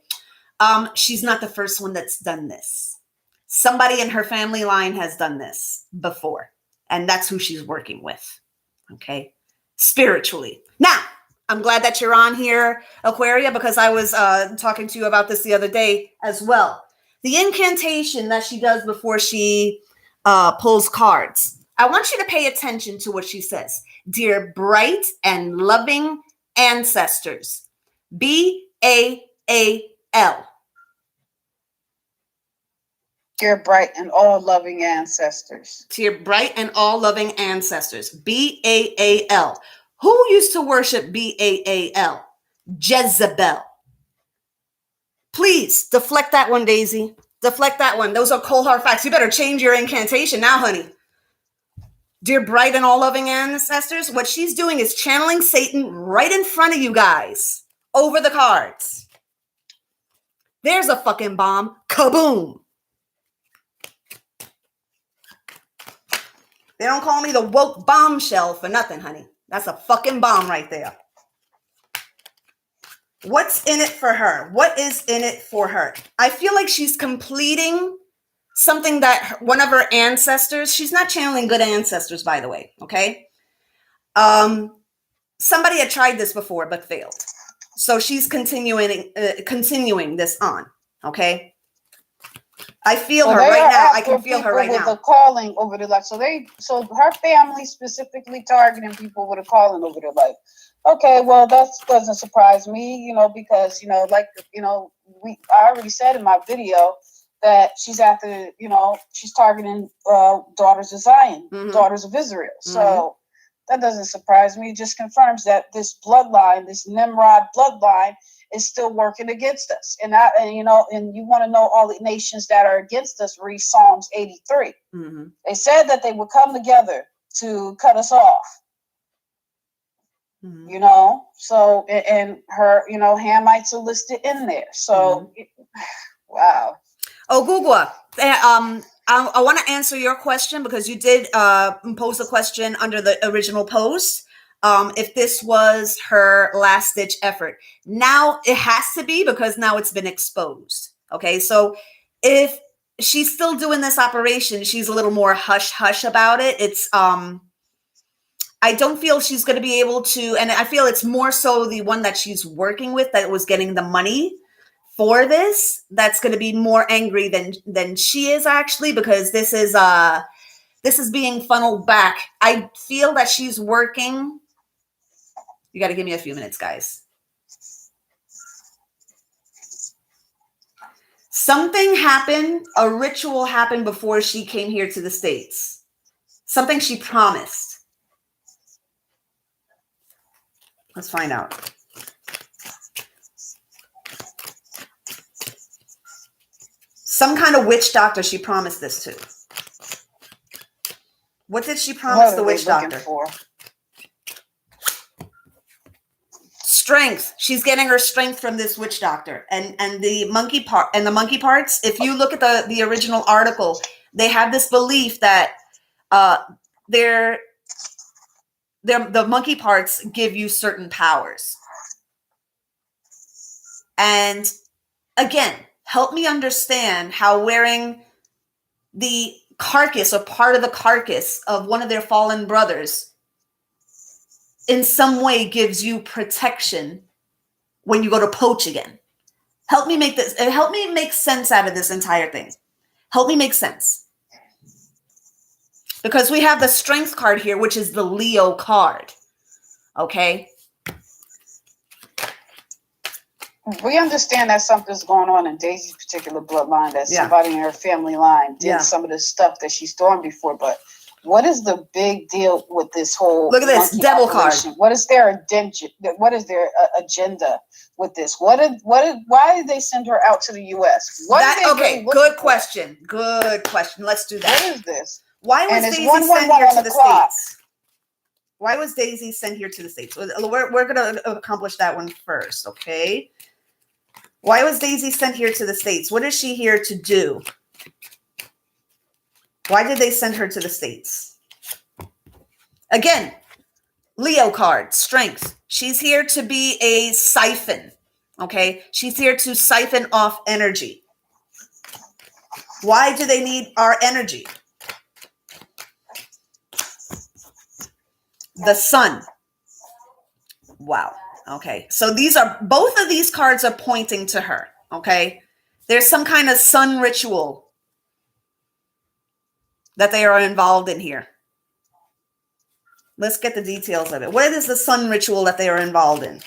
She's not the first one that's done this. Somebody in her family line has done this before, and that's who she's working with, okay? Spiritually. Now, I'm glad that you're on here, Aquaria, because I was talking to you about this the other day as well. The incantation that she does before she pulls cards. I want you to pay attention to what she says. Dear bright and loving ancestors, B-A-A-L. Dear bright and all loving ancestors. Dear bright and all loving ancestors, B-A-A-L. Who used to worship B-A-A-L? Jezebel. Please deflect that one, Daisy. Deflect that one. Those are cold hard facts. You better change your incantation now, honey. Dear bright and all loving ancestors, what she's doing is channeling Satan right in front of you guys over the cards. There's a fucking bomb. Kaboom. They don't call me the woke bombshell for nothing, honey. That's a fucking bomb right there. What's in it for her? What is in it for her? I feel like she's completing something that one of her ancestors, she's not channeling good ancestors, by the way, okay? Somebody had tried this before but failed. So she's continuing this on, okay? I feel her right now. I can feel her right now. With a calling over their life. So her family specifically targeting people with a calling over their life. Okay, well, that doesn't surprise me, because, I already said in my video that she's after, she's targeting daughters of Zion, daughters of Israel. So that doesn't surprise me. It just confirms that this bloodline, this Nimrod bloodline, is still working against us. And you want to know all the nations that are against us, read Psalms 83. Mm-hmm. They said that they would come together to cut us off. Mm-hmm. So, and her, Hamites are listed in there. So, wow. Oh, Google. I want to answer your question because you did pose a question under the original post. If this was her last ditch effort. Now it has to be, because now it's been exposed. Okay. So if she's still doing this operation, she's a little more hush hush about it. It's, I don't feel she's going to be able to, and I feel it's more so the one that she's working with that was getting the money for this, that's going to be more angry than she is, actually, because this is being funneled back. I feel that she's working. You got to give me a few minutes, guys. Something happened, a ritual happened before she came here to the States. Something she promised. Let's find out. Some kind of witch doctor she promised this to. What did she promise the witch doctor? For? Strength. She's getting her strength from this witch doctor. And the monkey parts, if you look at the original article, they have this belief that the monkey parts give you certain powers. And again, help me understand how wearing the carcass or part of the carcass of one of their fallen brothers in some way gives you protection when you go to poach again. Help me make sense out of this entire thing. Help me make sense. Because we have the strength card here, which is the Leo card. Okay. We understand that something's going on in Daisy's particular bloodline, that somebody in her family line did some of the stuff that she's doing before. But what is the big deal with this whole? Look at this devil operation? Card. What is their agenda? What is their agenda with this? Why did they send her out to the U.S.? Good question. Good question. Let's do that. What is this? Why was Daisy sent here to the States? Why was Daisy sent here to the States? We're going to accomplish that one first, okay? Why was Daisy sent here to the States? What is she here to do? Why did they send her to the States? Again, Leo card, strength. She's here to be a siphon, okay? She's here to siphon off energy. Why do they need our energy? The sun. Wow. Okay. So both of these cards are pointing to her. Okay. There's some kind of sun ritual that they are involved in here. Let's get the details of it. What is the sun ritual that they are involved in?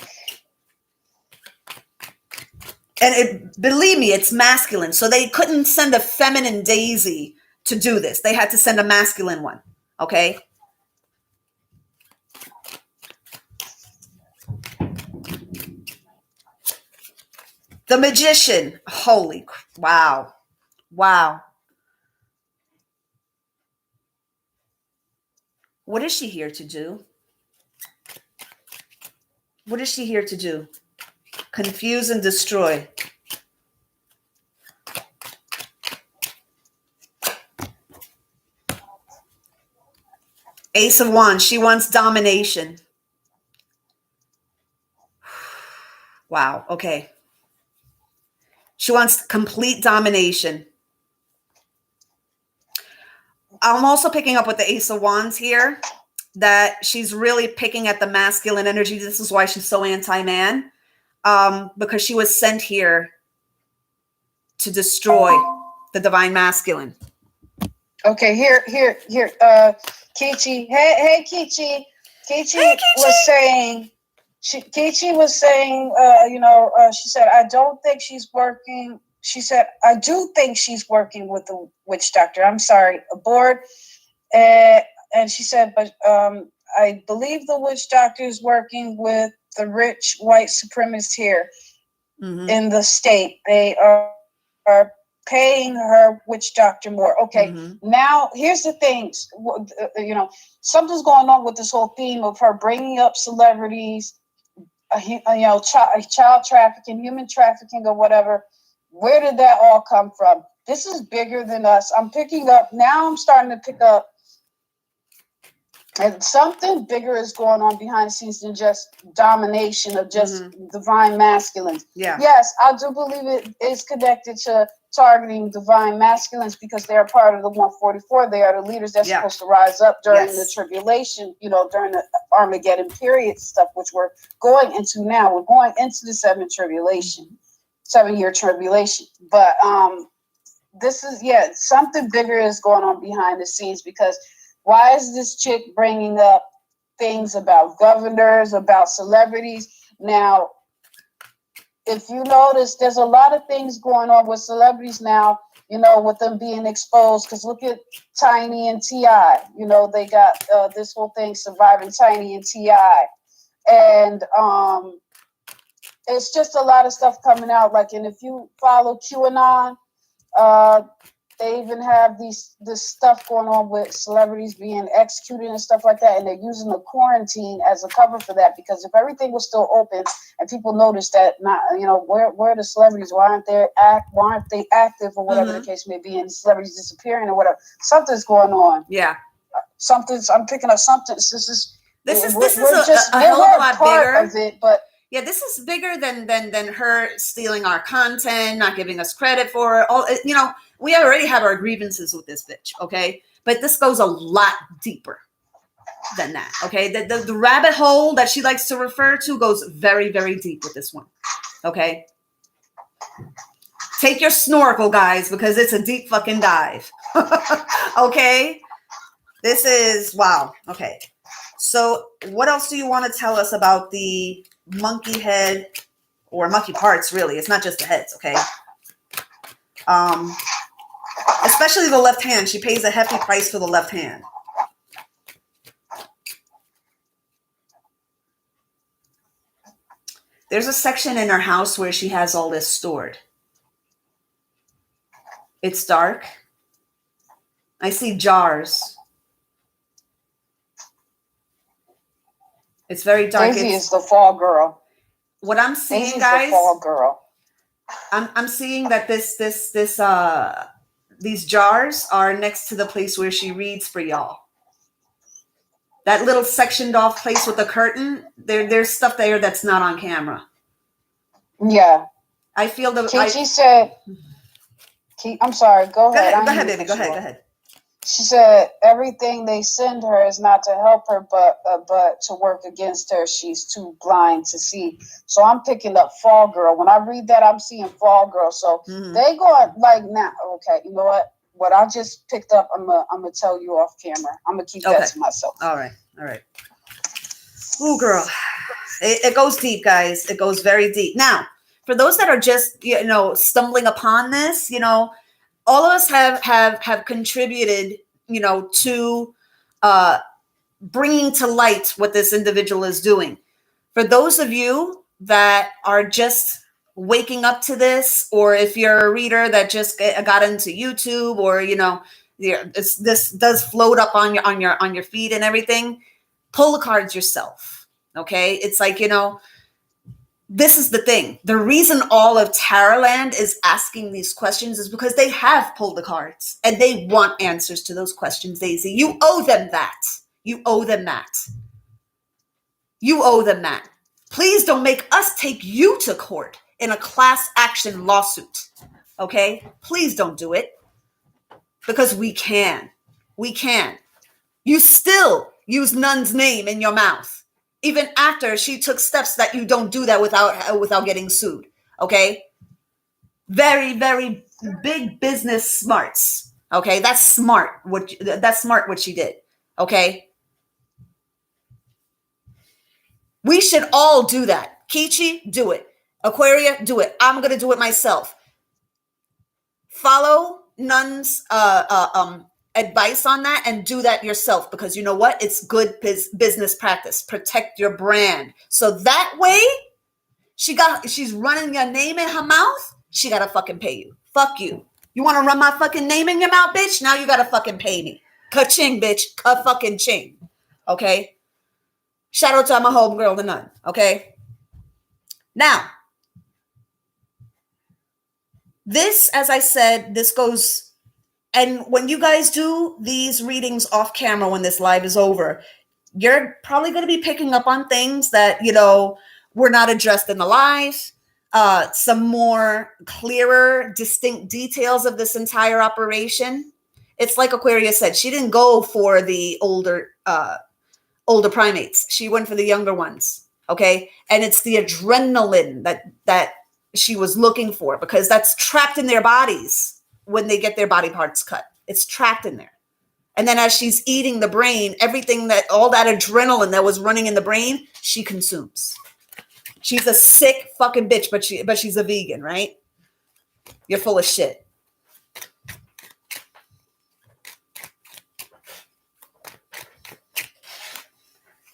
And believe me, it's masculine. So they couldn't send a feminine Daisy to do this. They had to send a masculine one. Okay. The magician. Holy, wow. Wow. What is she here to do? What is she here to do? Confuse and destroy. Ace of Wands. She wants domination. Wow. Okay. She wants complete domination. I'm also picking up with the Ace of Wands here that she's really picking at the masculine energy. This is why she's so anti-man, because she was sent here to destroy the divine masculine. Okay, here. Kichi. Hey, Kichi. Kichi was saying... Kichi was saying, she said, I don't think she's working. She said, I do think she's working with the witch doctor. I'm sorry, aboard. And she said, but I believe the witch doctor is working with the rich white supremacists here in the state. They are paying her witch doctor more. Okay, now here's the things. Something's going on with this whole theme of her bringing up celebrities, child trafficking, human trafficking, or whatever. Where did that all come from? This is bigger than us. I'm starting to pick up, and something bigger is going on behind the scenes than just domination of just divine masculines. Yeah. Yes, I do believe it is connected to targeting divine masculines because they are part of the 144. They are the leaders that's supposed to rise up during the tribulation, during the Armageddon period stuff, which we're going into now. We're going into the 7-year tribulation. But this is, something bigger is going on behind the scenes because why is this chick bringing up things about governors, about celebrities? Now, if you notice, there's a lot of things going on with celebrities now, with them being exposed. Because look at Tiny and T.I. They got this whole thing, Surviving Tiny and T.I. And it's just a lot of stuff coming out. And if you follow QAnon, they even have this stuff going on with celebrities being executed and stuff like that, and they're using the quarantine as a cover for that. Because if everything was still open and people noticed that, where are the celebrities? Why aren't they active or whatever the case may be? And celebrities disappearing or whatever. Something's going on. Yeah, I'm picking up something. This is a hell of a lot bigger of it, but. Yeah, this is bigger than her stealing our content, not giving us credit for it. All we already have our grievances with this bitch, okay? But this goes a lot deeper than that, okay? The rabbit hole that she likes to refer to goes very, very deep with this one, okay? Take your snorkel, guys, because it's a deep fucking dive, okay? This is, wow, okay. So what else do you want to tell us about the monkey head or monkey parts? Really, it's not just the heads, okay? Especially the left hand. She pays a hefty price for the left hand. There's a section in her house where she has all this stored. It's dark. I see jars. It's very dark. Daisy is the fall girl. What I'm seeing, Daisy's guys, the fall girl. I'm seeing that these jars are next to the place where she reads for y'all. That little sectioned off place with the curtain, there's stuff there that's not on camera. Yeah. I feel the Kiki said, I'm sorry, go ahead. Go ahead, baby. Go ahead. She said everything they send her is not to help her, but to work against her. She's too blind to see. So I'm picking up Fall Girl. When I read that, I'm seeing Fall Girl. So they going now. Okay, you know what? What I just picked up, I'm gonna tell you off camera. I'm gonna keep that to myself. All right. Ooh, girl, it goes deep, guys. It goes very deep. Now, for those that are just stumbling upon this, all of us have contributed, to bringing to light what this individual is doing. For those of you that are just waking up to this, or if you're a reader that just got into YouTube, or this does float up on your feed and everything, pull the cards yourself. Okay, it's like this is the thing. The reason all of Tarotland is asking these questions is because they have pulled the cards and they want answers to those questions, Daisy. You owe them that. You owe them that. You owe them that. Please don't make us take you to court in a class action lawsuit. Okay? Please don't do it. Because we can. We can. You still use Nun's name in your mouth. Even after she took steps that you don't do that without getting sued. Okay? Very, very big business smarts. Okay? That's smart. That's smart what she did. Okay? We should all do that. Kichi, do it. Aquaria, do it. I'm going to do it myself. Follow Nun's advice on that and do that yourself, because you know what? It's good business practice. Protect your brand. So that way she's running your name in her mouth. She got to fucking pay you. Fuck you. You want to run my fucking name in your mouth, bitch? Now you got to fucking pay me. Ka-ching, bitch. Ka-fucking ching. Okay? Shout out to my homegirl, the nun. Okay? Now, this, as I said, this goes, and when you guys do these readings off camera when this live is over, you're probably going to be picking up on things that, you know, were not addressed in the live. Some more clearer, distinct details of this entire operation. It's like Aquarius said, she didn't go for the older primates. She went for the younger ones. Okay. And it's the adrenaline that she was looking for, because that's trapped in their bodies when they get their body parts cut. It's trapped in there. And then as she's eating the brain, all that adrenaline that was running in the brain, she consumes. She's a sick fucking bitch, but she's a vegan, right? You're full of shit.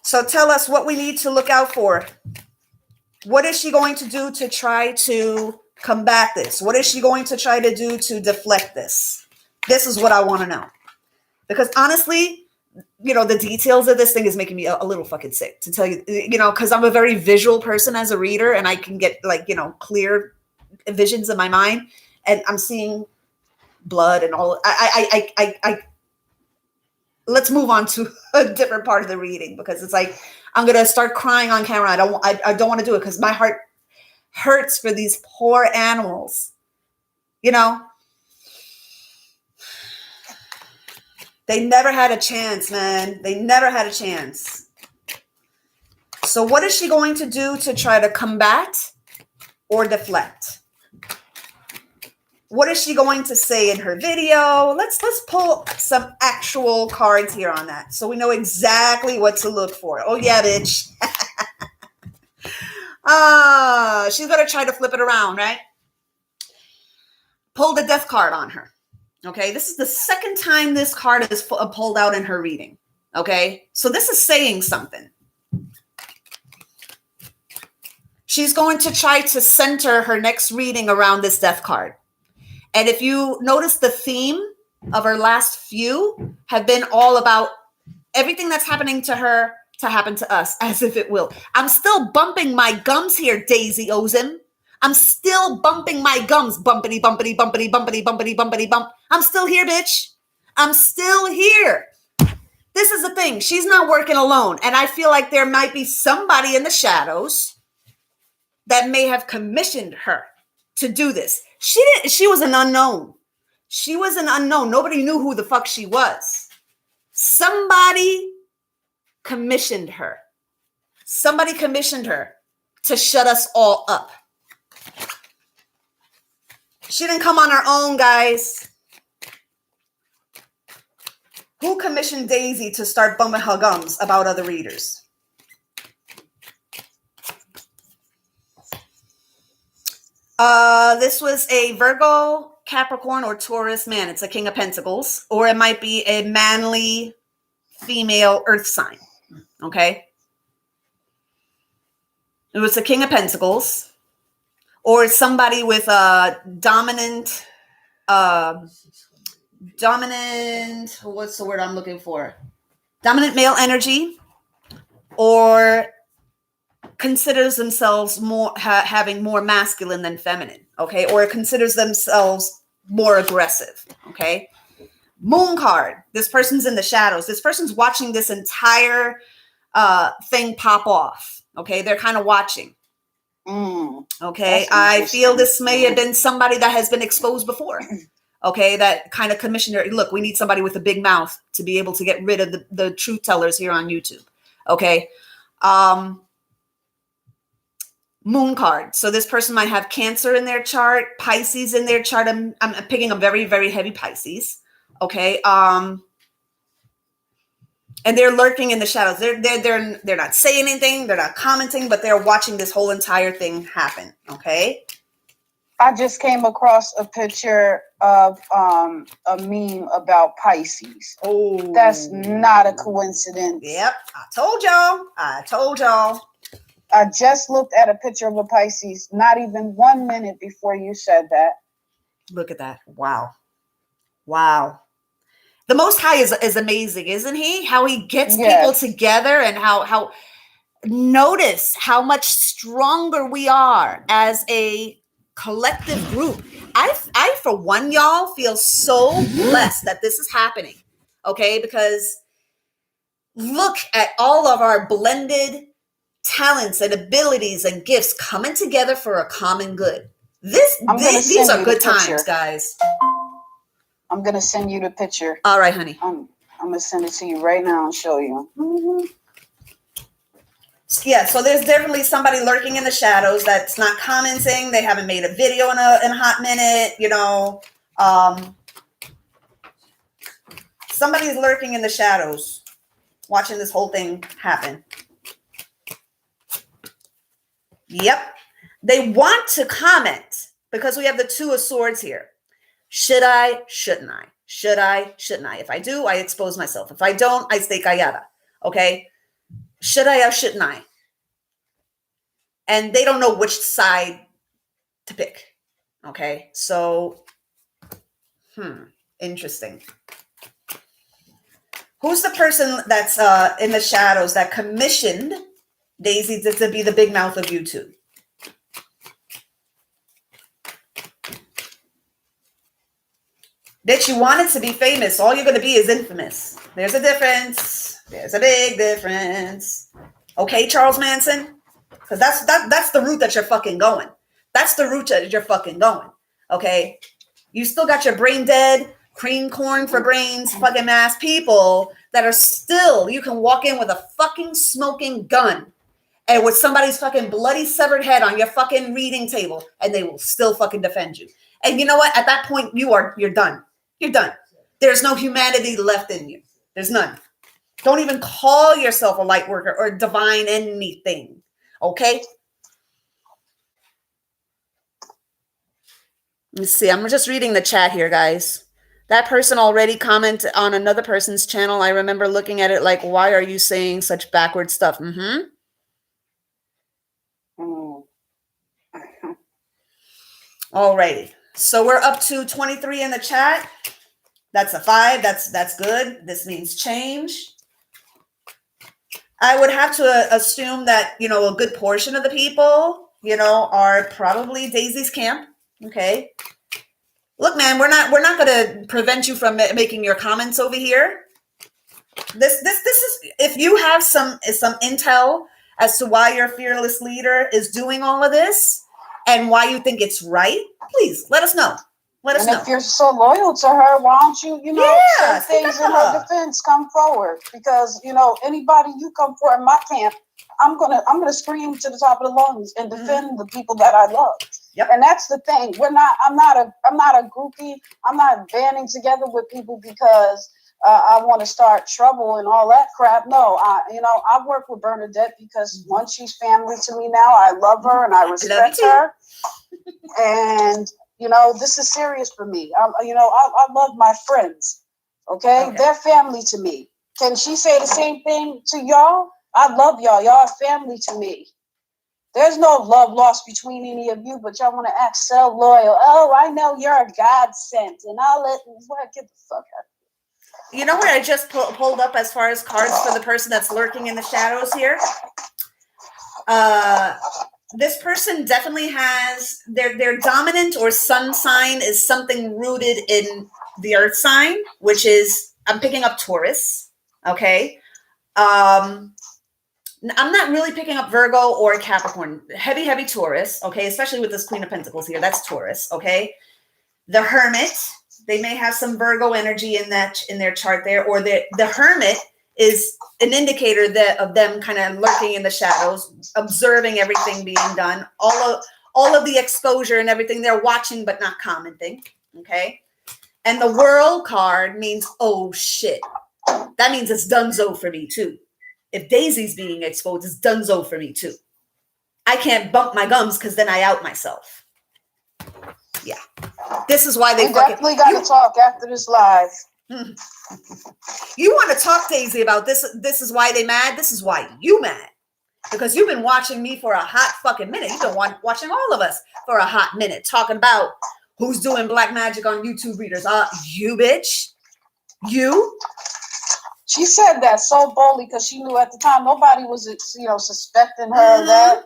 So tell us what we need to look out for. What is she going to do to try to combat this? What is she going to try to do to deflect this? This is what I want to know. Because honestly, you know, the details of this thing is making me a little fucking sick, to tell you, you know, because I'm a very visual person as a reader, and I can get, like, you know, clear visions in my mind, and I'm seeing blood and all. Let's move on to a different part of the reading, because it's like I'm gonna start crying on camera. I don't want to do it because my heart hurts for these poor animals. You know, they never had a chance, man. They never had a chance. So what is she going to do to try to combat or deflect? What is she going to say in her video? Let's pull some actual cards here on that, so we know exactly what to look for. Oh yeah, bitch. She's going to try to flip it around, right? Pull the death card on her. Okay, this is the second time this card is pulled out in her reading. Okay, so this is saying something. She's going to try to center her next reading around this death card. And if you notice, the theme of her last few have been all about everything that's happening to her to happen to us, as if it will. I'm still bumping my gums here, Daisy Ozim. I'm still bumping my gums. Bumpity, bumpity, bumpity, bumpity, bumpity, bumpity, bump. I'm still here, bitch. I'm still here. This is the thing. She's not working alone. And I feel like there might be somebody in the shadows that may have commissioned her to do this. She was an unknown. She was an unknown. Nobody knew who the fuck she was. Somebody commissioned her. Somebody commissioned her to shut us all up. She didn't come on her own, guys. Who commissioned Daisy to start bumping her gums about other readers? This was a Virgo, Capricorn, or Taurus man. It's a King of Pentacles, or it might be a manly female earth sign. Okay. It was a King of Pentacles, or somebody with a dominant, what's the word I'm looking for? Dominant male energy, or considers themselves more having more masculine than feminine, okay? Or considers themselves more aggressive, okay? Moon card. This person's in the shadows. This person's watching this entire thing pop off, okay? They're kind of watching. Okay, I feel this may have been somebody that has been exposed before. Okay, that kind of commissioned her. Look, we need somebody with a big mouth to be able to get rid of the truth tellers here on YouTube. Okay. Moon card. So this person might have Cancer in their chart, Pisces in their chart. I'm picking a very, very heavy Pisces. Okay. And they're lurking in the shadows. They're not saying anything. They're not commenting, but they're watching this whole entire thing happen. Okay. I just came across a picture of a meme about Pisces. Oh, that's not a coincidence. Yep, I told y'all. I just looked at a picture of a Pisces not even 1 minute before you said that. Look at that. Wow. The Most High is amazing, isn't he? How he gets people together, and how notice how much stronger we are as a collective group. I for one, y'all, feel so blessed that this is happening. Okay, because look at all of our blended talents and abilities and gifts coming together for a common good. These are good times, guys. I'm gonna send you the picture. All right, honey. I'm gonna send it to you right now and show you. Mm-hmm. Yeah, so there's definitely somebody lurking in the shadows that's not commenting. They haven't made a video in a hot minute, you know. Somebody's lurking in the shadows, watching this whole thing happen. Yep. They want to comment because we have the Two of Swords here. Should I? Shouldn't I? Should I? Shouldn't I? If I do, I expose myself. If I don't, I stay callada. Okay? Should I or shouldn't I? And they don't know which side to pick. Okay? So, interesting. Who's the person that's in the shadows that commissioned Daisy to be the big mouth of YouTube? Bitch, you wanted to be famous. All you're going to be is infamous. There's a difference. There's a big difference. Okay, Charles Manson? Because that's the route that you're fucking going. That's the route that you're fucking going. Okay? You still got your brain dead, cream corn for brains, fucking ass people that are still, you can walk in with a fucking smoking gun and with somebody's fucking bloody severed head on your fucking reading table, and they will still fucking defend you. And you know what? At that point, you're done. You're done. There's no humanity left in you. There's none. Don't even call yourself a light worker or divine anything. Okay? Let's see. I'm just reading the chat here, guys. That person already commented on another person's channel. I remember looking at it like, why are you saying such backward stuff? Alrighty. So we're up to 23 in the chat. That's a 5. That's good. This means change. I would have to assume that, you know, a good portion of the people, you know, are probably Daisy's camp. Okay. Look, man, we're not going to prevent you from making your comments over here. This is, if you have some intel as to why your fearless leader is doing all of this and why you think it's right, please let us know. Let us know. If you're so loyal to her, why don't you, say things in her defense, come forward? Because, anybody you come for in my camp, I'm gonna scream to the top of the lungs and defend the people that I love. Yep. And that's the thing. I'm not a groupie. I'm not banding together with people because I want to start trouble and all that crap. No, I work with Bernadette because once she's family to me now, I love her and I respect her. And this is serious for me. I love my friends. Okay? They're family to me. Can she say the same thing to y'all? I love y'all. Y'all are family to me. There's no love lost between any of you, but y'all want to act so loyal. Oh, I know you're a godsend, and get the fuck out. You know what I just pulled up as far as cards for the person that's lurking in the shadows here? This person definitely has their dominant or sun sign is something rooted in the earth sign, which is, I'm picking up Taurus. Okay. I'm not really picking up Virgo or Capricorn. Heavy Taurus. Okay. Especially with this Queen of Pentacles here. That's Taurus. Okay. The Hermit. They may have some Virgo energy in their chart there, or the Hermit is an indicator of them kind of lurking in the shadows, observing everything being done, all of the exposure and everything. They're watching but not commenting. Okay. And the World card means, oh shit. That means it's donezo for me too. If Daisy's being exposed, it's donezo for me too. I can't bump my gums because then I out myself. Yeah. This is why they definitely got to talk after this live. You want to talk, Daisy, about this? This is why they mad. This is why you mad. Because you've been watching me for a hot fucking minute. You've been watching all of us for a hot minute, talking about who's doing black magic on YouTube readers. You bitch. You. She said that so boldly because she knew at the time nobody was, suspecting her of that.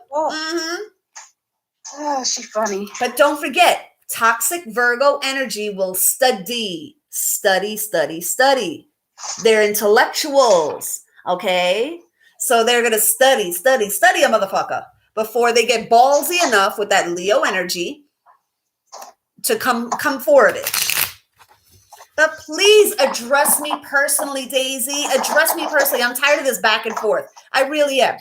She's funny. But don't forget, toxic Virgo energy will study. They're intellectuals, okay? So they're going to study a motherfucker before they get ballsy enough with that Leo energy to come for a bitch. But please address me personally, Daisy. Address me personally. I'm tired of this back and forth. I really am.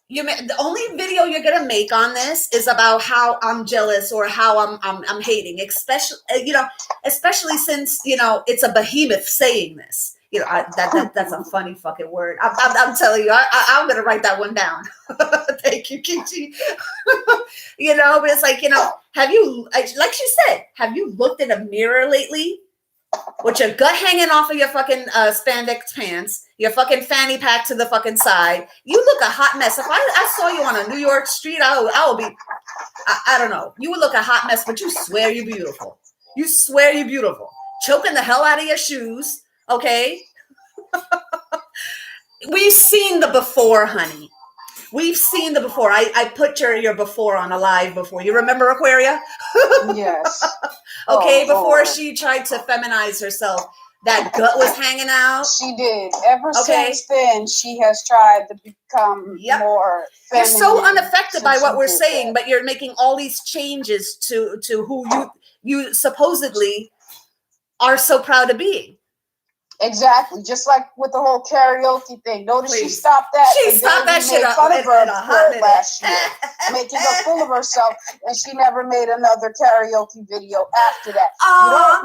The only video you're gonna make on this is about how I'm jealous or how I'm hating, especially since it's a behemoth saying this. That's a funny fucking word. I'm telling you, I'm gonna write that one down. Thank you, Kichi. But it's like have you, like she said, have you looked in a mirror lately? With your gut hanging off of your fucking spandex pants, your fucking fanny pack to the fucking side, you look a hot mess. If I saw you on a New York street, I would be, I don't know. You would look a hot mess, but you swear you're beautiful. Choking the hell out of your shoes, okay? We've seen the before, honey. We've seen the before. I put your before on a live before. You remember Aquaria? Yes. Okay, before she tried to feminize herself, that gut was hanging out. She did. Ever since then, she has tried to become more feminine. You're so unaffected by what we're saying, but you're making all these changes to who you supposedly are so proud of being. Exactly, just like with the whole karaoke thing. Notice she stopped that. She stopped that shit up fun of her last year, making a fool of herself, and she never made another karaoke video after that.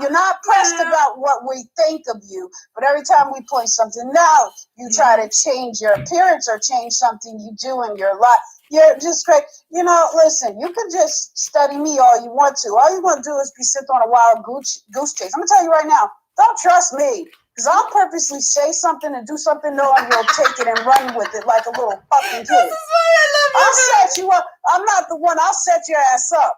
You're not pressed about what we think of you, but every time we play something now, you try to change your appearance or change something you do in your life. You're just great. Listen, you can just study me all you want to. All you want to do is be sitting on a wild goose chase. I'm going to tell you right now, don't trust me. Because I'll purposely say something and do something knowing you'll take it and run with it like a little fucking kid. This is why I love you. I'll set you up. I'm not the one. I'll set your ass up.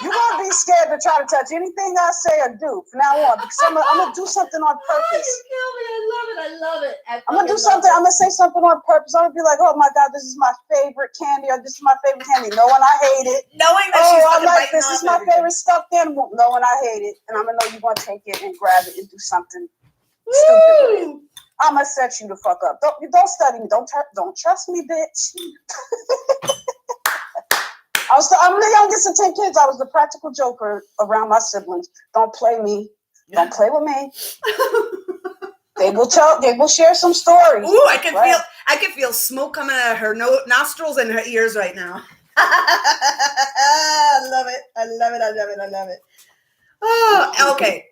You won't be scared to try to touch anything I say or do from now on. Because I'm going to do something on purpose. You kill me. I love it. I'm going to do something. I'm going to say something on purpose. I'm going to be like, oh my God, this is my favorite candy, or this is my favorite candy. Knowing I hate it. Knowing that she's I like this. This is my favorite stuffed animal. Knowing I hate it. And I'm going to know you're going to take it and grab it and do something stupid. I'm gonna set you the fuck up. Don't study me. Don't trust me, bitch. I'm the youngest of 10 kids. I was the practical joker around my siblings. Don't play me. Don't play with me. They will share some stories. Ooh, I can feel smoke coming out of her nostrils and her ears right now. I love it. Oh, okay.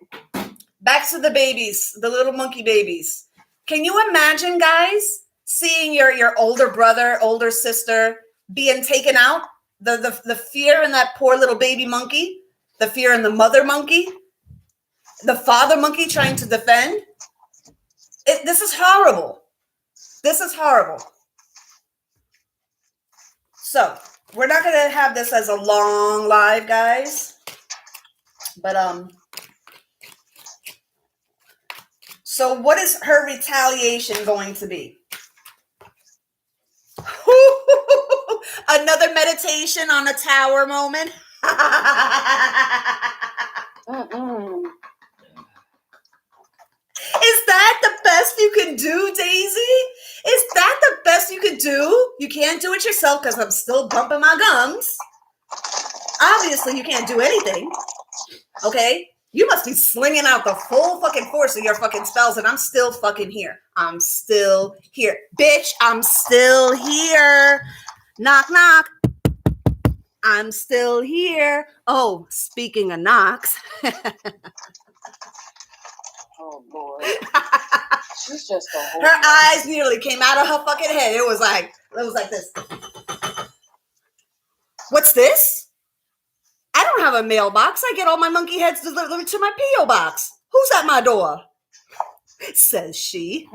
Back to the babies, the little monkey babies. Can you imagine, guys, seeing your older brother, older sister being taken out? The fear in that poor little baby monkey, the fear in the mother monkey, the father monkey trying to defend. This is horrible. So we're not going to have this as a long live, guys. But so what is her retaliation going to be? Another meditation on a tower moment. Is that the best you can do, Daisy? Is that the best you can do? You can't do it yourself because I'm still bumping my gums. Obviously, you can't do anything. Okay? You must be slinging out the full fucking force of your fucking spells, and I'm still fucking here. I'm still here. Bitch, I'm still here. Knock, knock. I'm still here. Oh, speaking of knocks. Oh, Lord. She's just a whole her eyes nearly came out of her fucking head. It was like this. What's this? I don't have a mailbox. I get all my monkey heads delivered to my P.O. box. Who's at my door? Says she.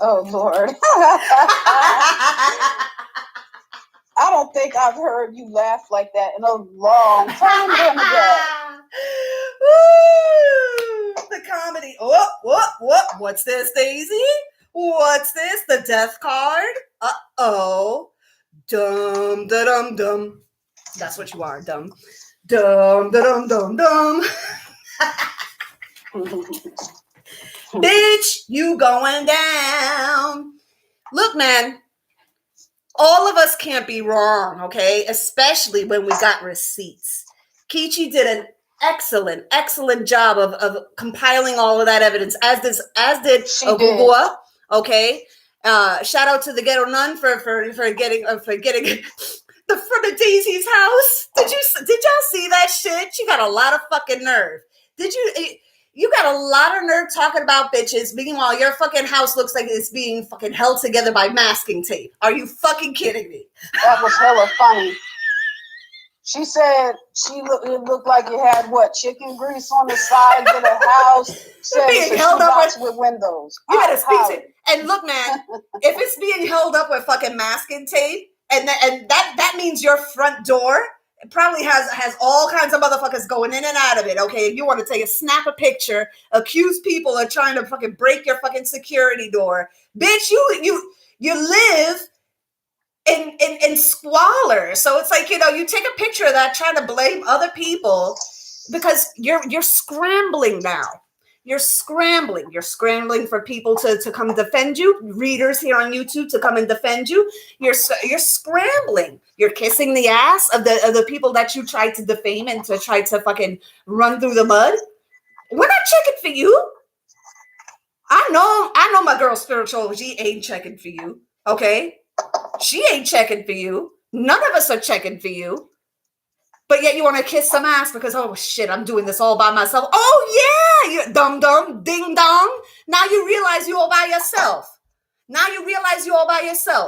Oh, Lord. I don't think I've heard you laugh like that in a long time. The comedy. What's this, Daisy? What's this? The death card? Uh-oh. Dum, da, dum, dum. That's what you are, dumb. Dum, da, dum, dum, dum. Bitch, you going down. Look, man, all of us can't be wrong, okay? Especially when we got receipts. Kichi did an excellent job of compiling all of that evidence, as did Ogugua, okay? Shout out to the ghetto nun for getting the front of Daisy's house. Did y'all see that shit? She got a lot of fucking nerve. You got a lot of nerve talking about bitches. Meanwhile, your fucking house looks like it's being fucking held together by masking tape. Are you fucking kidding me? That was hella funny. She said it looked like it had chicken grease on the side of the house. Said being held up with windows. You better speak to it. And look, man, if it's being held up with fucking masking tape, and that means your front door probably has all kinds of motherfuckers going in and out of it. Okay, you want to snap a picture, accuse people of trying to fucking break your fucking security door, bitch. You live in squalor, so it's like, you take a picture of that, trying to blame other people because you're scrambling now. You're scrambling for people to come defend you, readers here on YouTube to come and defend you. You're scrambling. You're kissing the ass of the people that you tried to defame and to try to fucking run through the mud. We're not checking for you. I know my girl Spiritual, she ain't checking for you, okay? She ain't checking for you. None of us are checking for you. But yet you want to kiss some ass because, oh shit, I'm doing this all by myself. Oh yeah, you dum ding dong. Now you realize you all by yourself.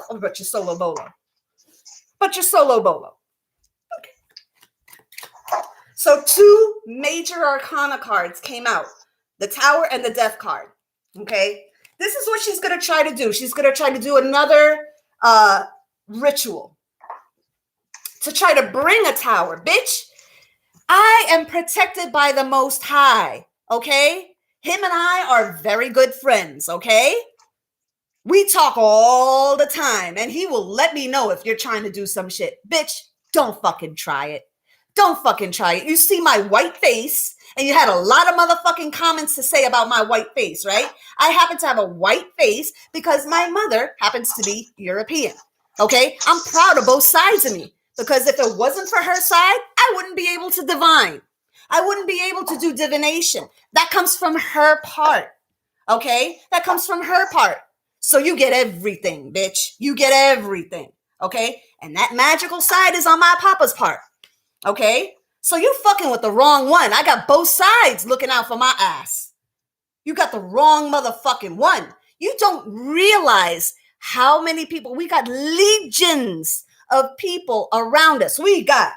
Oh, but you're solo bolo. Okay. So 2 major arcana cards came out. The Tower and the Death card. Okay. This is what she's going to try to do. She's going to try to do another ritual to try to bring a tower. Bitch, I am protected by the Most High, okay? Him and I are very good friends, okay? We talk all the time, and he will let me know if you're trying to do some shit. Bitch, don't fucking try it. You see my white face, and you had a lot of motherfucking comments to say about my white face, right? I happen to have a white face because my mother happens to be European, okay? I'm proud of both sides of me. Because if it wasn't for her side, I wouldn't be able to divine. I wouldn't be able to do divination. That comes from her part. Okay? That comes from her part. So you get everything, bitch. You get everything. Okay? And that magical side is on my papa's part. Okay? So you fucking with the wrong one. I got both sides looking out for my ass. You got the wrong motherfucking one. You don't realize how many people, we got legions of people around us. We got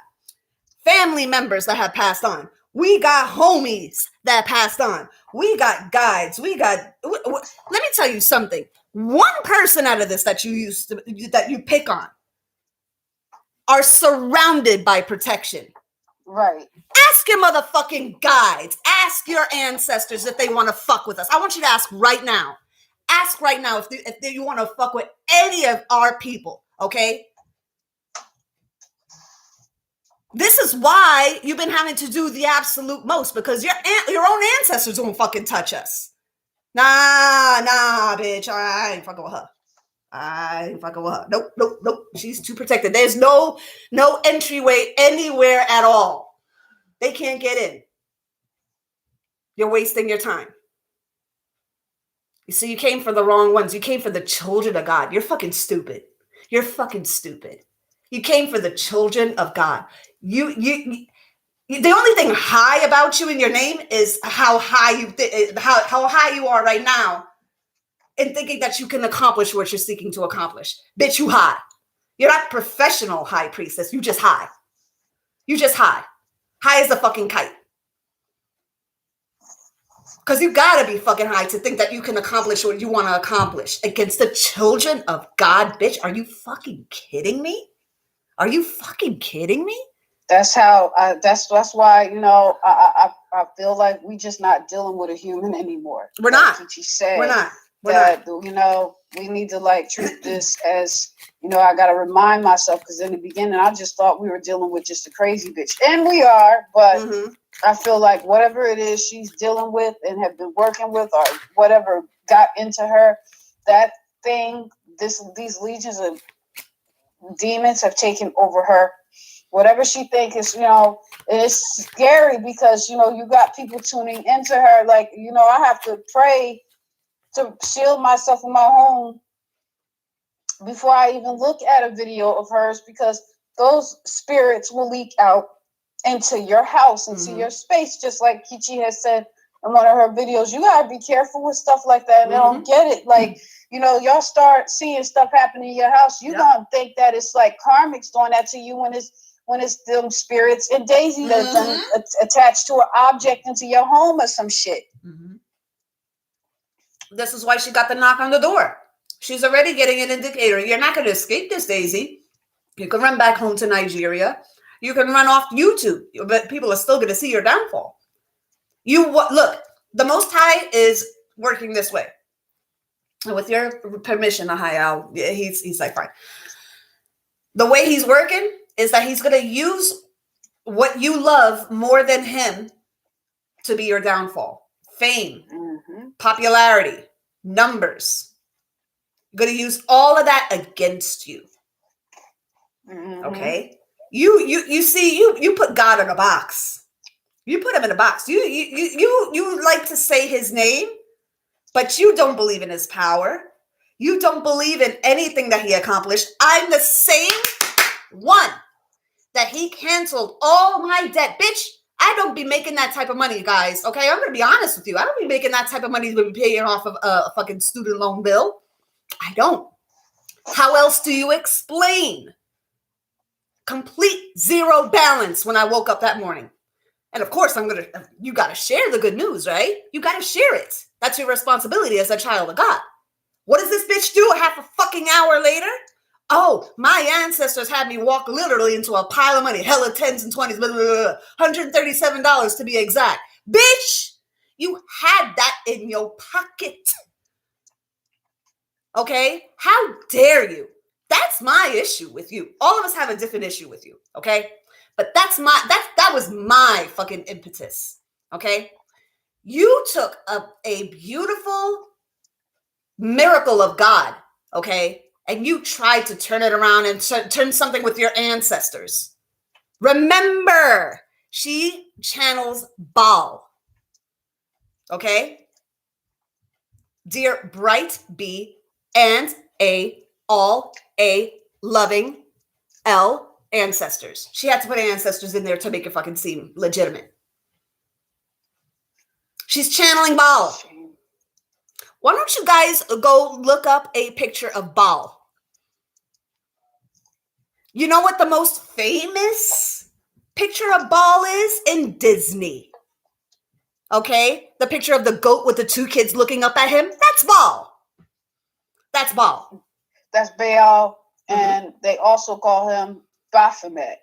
family members that have passed on. We got homies that passed on. We got guides. Let me tell you something. One person out of this that you pick on are surrounded by protection. Right. Ask your motherfucking guides. Ask your ancestors if they want to fuck with us. I want you to ask right now. Ask right now if you want to fuck with any of our people, okay? This is why you've been having to do the absolute most, because your own ancestors won't fucking touch us. Nah, bitch. I ain't fucking with her. Nope. She's too protected. There's no entryway anywhere at all. They can't get in. You're wasting your time. You see, you came for the wrong ones. You came for the children of God. You're fucking stupid. You came for the children of God. You the only thing high about you in your name is how high you are right now in thinking that you can accomplish what you're seeking to accomplish. Bitch, you high. You're not professional high priestess. You just high. You just high. High as a fucking kite. Because you gotta be fucking high to think that you can accomplish what you want to accomplish against the children of God, bitch. Are you fucking kidding me? Are you fucking kidding me? That's how. That's why I feel like we just not dealing with a human anymore. We're not. Like Kichi said, we're not. We need to like treat this as I got to remind myself, because in the beginning I just thought we were dealing with just a crazy bitch, and we are, but. I feel like whatever it is she's dealing with and have been working with, or whatever got into her, that thing, these legions of demons have taken over her. Whatever she thinks is, it's scary because, you got people tuning into her. Like, I have to pray to shield myself in my home before I even look at a video of hers, because those spirits will leak out into your house, into your space, just like Kichi has said in one of her videos. You gotta be careful with stuff like that. And they don't get it. Like, y'all start seeing stuff happen in your house. You don't think that it's like karmics doing that to you when it's them spirits and Daisy that's attached to an object into your home or some shit. This is why she got the knock on the door. She's already getting an indicator. You're not going to escape this, Daisy. You can run back home to Nigeria. You can run off YouTube, but people are still going to see your downfall. Look, the Most High is working this way. With your permission, Ahayal, he's like, fine. The way he's working is that he's going to use what you love more than him to be your downfall. Fame, popularity, numbers. You're going to use all of that against you. Okay? You see, you put God in a box. You put him in a box. You like to say his name, but you don't believe in his power. You don't believe in anything that he accomplished. I'm the same one that he canceled all my debt. Bitch, I don't be making that type of money, guys. Okay, I'm going to be honest with you. I don't be making that type of money to be paying off of a fucking student loan bill. I don't. How else do you explain complete zero balance when I woke up that morning? And of course, you got to share the good news, right? You got to share it. That's your responsibility as a child of God. What does this bitch do a half a fucking hour later? Oh, my ancestors had me walk literally into a pile of money, hella 10s and 20s, blah, blah, blah, $137 to be exact. Bitch, you had that in your pocket. Okay? How dare you? That's my issue with you. All of us have a different issue with you, okay? But that was my fucking impetus, okay? You took a beautiful miracle of God, okay? And you tried to turn it around and turn something with your ancestors. Remember, she channels Baal, okay? Dear bright B and all a loving L ancestors. She had to put ancestors in there to make it fucking seem legitimate. She's channeling Baal. Why don't you guys go look up a picture of Baal? You know what the most famous picture of Baal is? In Disney. Okay? The picture of the goat with the two kids looking up at him? That's Baal. That's Baal. That's Baal. And they also call him Baphomet.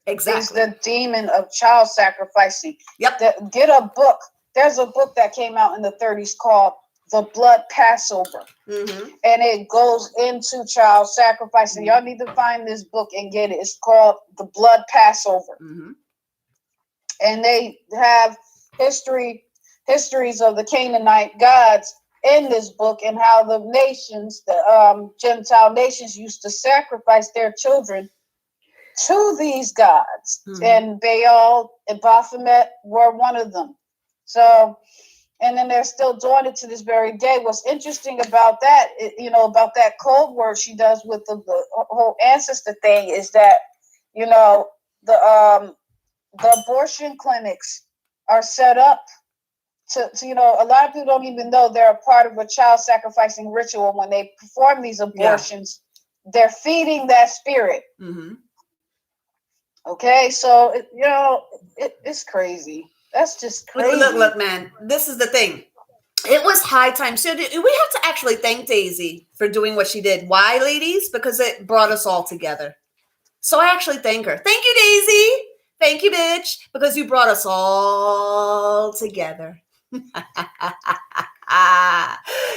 Exactly. He's the demon of child sacrificing. Yep. Get a book. There's a book that came out in the 30s called The Blood Passover. And it goes into child sacrificing. Y'all need to find this book and get it. It's called The Blood Passover. And they have histories of the Canaanite gods in this book, and how the nations, the Gentile nations, used to sacrifice their children to these gods. And Baal and Baphomet were one of them. So, and then they're still doing it to this very day. What's interesting about that, about that code word she does with the whole ancestor thing, is that, the abortion clinics are set up to, a lot of people don't even know they're a part of a child sacrificing ritual when they perform these abortions they're feeding that spirit. Okay, so it's crazy. That's just crazy. Look, man. This is the thing. It was high time. So we have to actually thank Daisy for doing what she did. Why, ladies? Because it brought us all together. So I actually thank her. Thank you, Daisy. Thank you, bitch, because you brought us all together.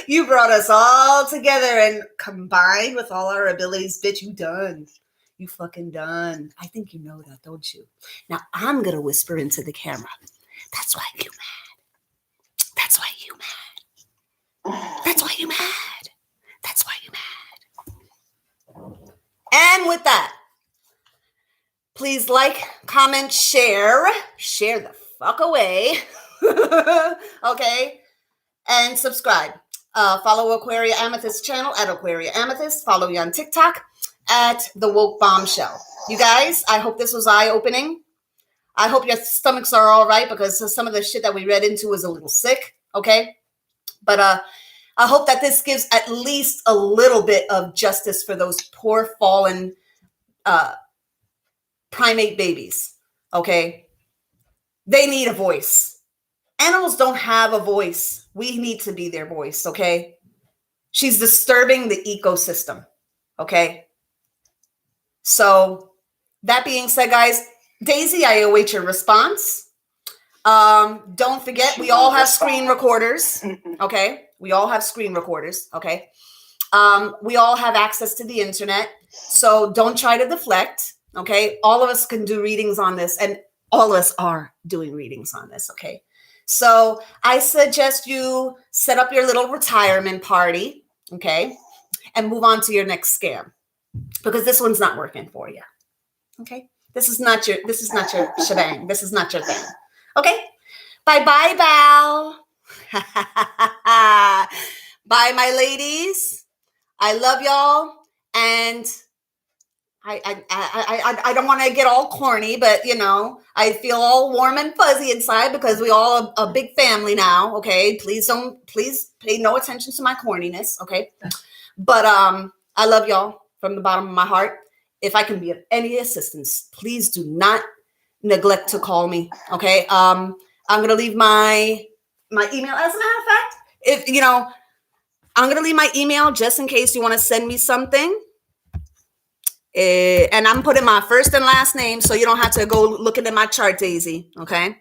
You brought us all together, and combined with all our abilities, bitch, you done. You fucking done. I think you know that, don't you? Now I'm going to whisper into the camera. That's why you mad. That's why you mad. That's why you mad. That's why you mad. And with that, please like, comment, share. Share the fuck away. Okay? And subscribe. Follow Aquaria Amethyst channel at Aquaria Amethyst. Follow me on TikTok at The Woke Bombshell. You guys, I hope this was eye-opening. I hope your stomachs are all right, because some of the shit that we read into was a little sick. Okay? But I hope that this gives at least a little bit of justice for those poor fallen primate babies. Okay? They need a voice. Animals don't have a voice. We need to be their voice. Okay? She's disturbing the ecosystem. Okay? So that being said, guys, Daisy, I await your response. Don't forget, we all have screen recorders. Okay? We all have screen recorders. Okay? We all have access to the internet. So don't try to deflect. Okay? All of us can do readings on this, and all of us are doing readings on this. Okay? So I suggest you set up your little retirement party. Okay? And move on to your next scam, because this one's not working for you. Okay? This is not your shebang. This is not your thing. Okay? Bye-bye, Val. Bye, my ladies. I love y'all. And I don't want to get all corny, but, I feel all warm and fuzzy inside because we all a big family now. Okay? Please pay no attention to my corniness. Okay? But I love y'all from the bottom of my heart. If I can be of any assistance, please do not neglect to call me. Okay. I'm gonna leave my email. As a matter of fact, I'm gonna leave my email just in case you want to send me something. And I'm putting my first and last name, so you don't have to go looking at my chart, Daisy. Okay.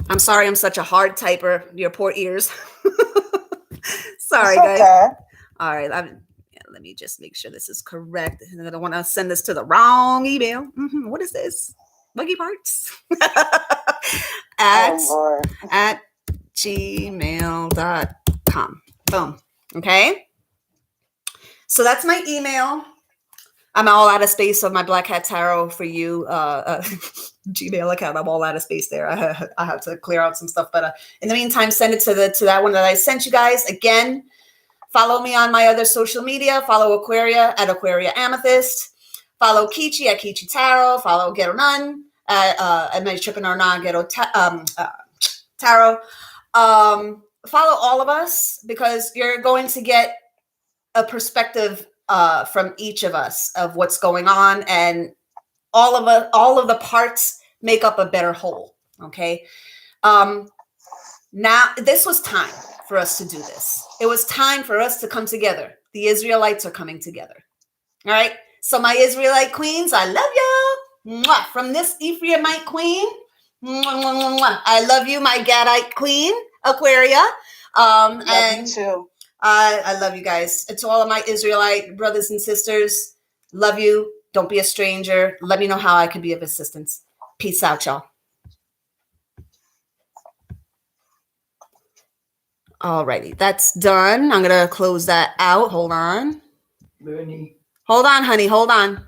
I'm sorry, I'm such a hard typer. Your poor ears. Sorry, guys. Okay. All right. Let me just make sure this is correct. I don't want to send this to the wrong email. What is this? Buggy parts? at gmail.com. Boom. Okay. So that's my email. I'm all out of space on my Black Hat Tarot for you Gmail account. I'm all out of space there. I have to clear out some stuff. But in the meantime, send it to that one that I sent you guys. Again, follow me on my other social media. Follow Aquaria at Aquaria Amethyst. Follow Kichi at Kichi Tarot. Follow Ghetto Nun at Am I Tripping or Not Ghetto Tarot. Follow all of us, because you're going to get a perspective from each of us of what's going on, and all of the parts make up a better whole. Okay. Now this was time for us to do this. It was time for us to come together. The Israelites are coming together. All right. So my Israelite queens, I love y'all. Mwah. From this Ephraimite queen, mwah, mwah, mwah, mwah. I love you, my Gadite queen, Aquaria. Love you too. I love you guys. And to all of my Israelite brothers and sisters, love you. Don't be a stranger. Let me know how I can be of assistance. Peace out, y'all. Alrighty, that's done. I'm going to close that out. Hold on. Hold on, honey. Hold on.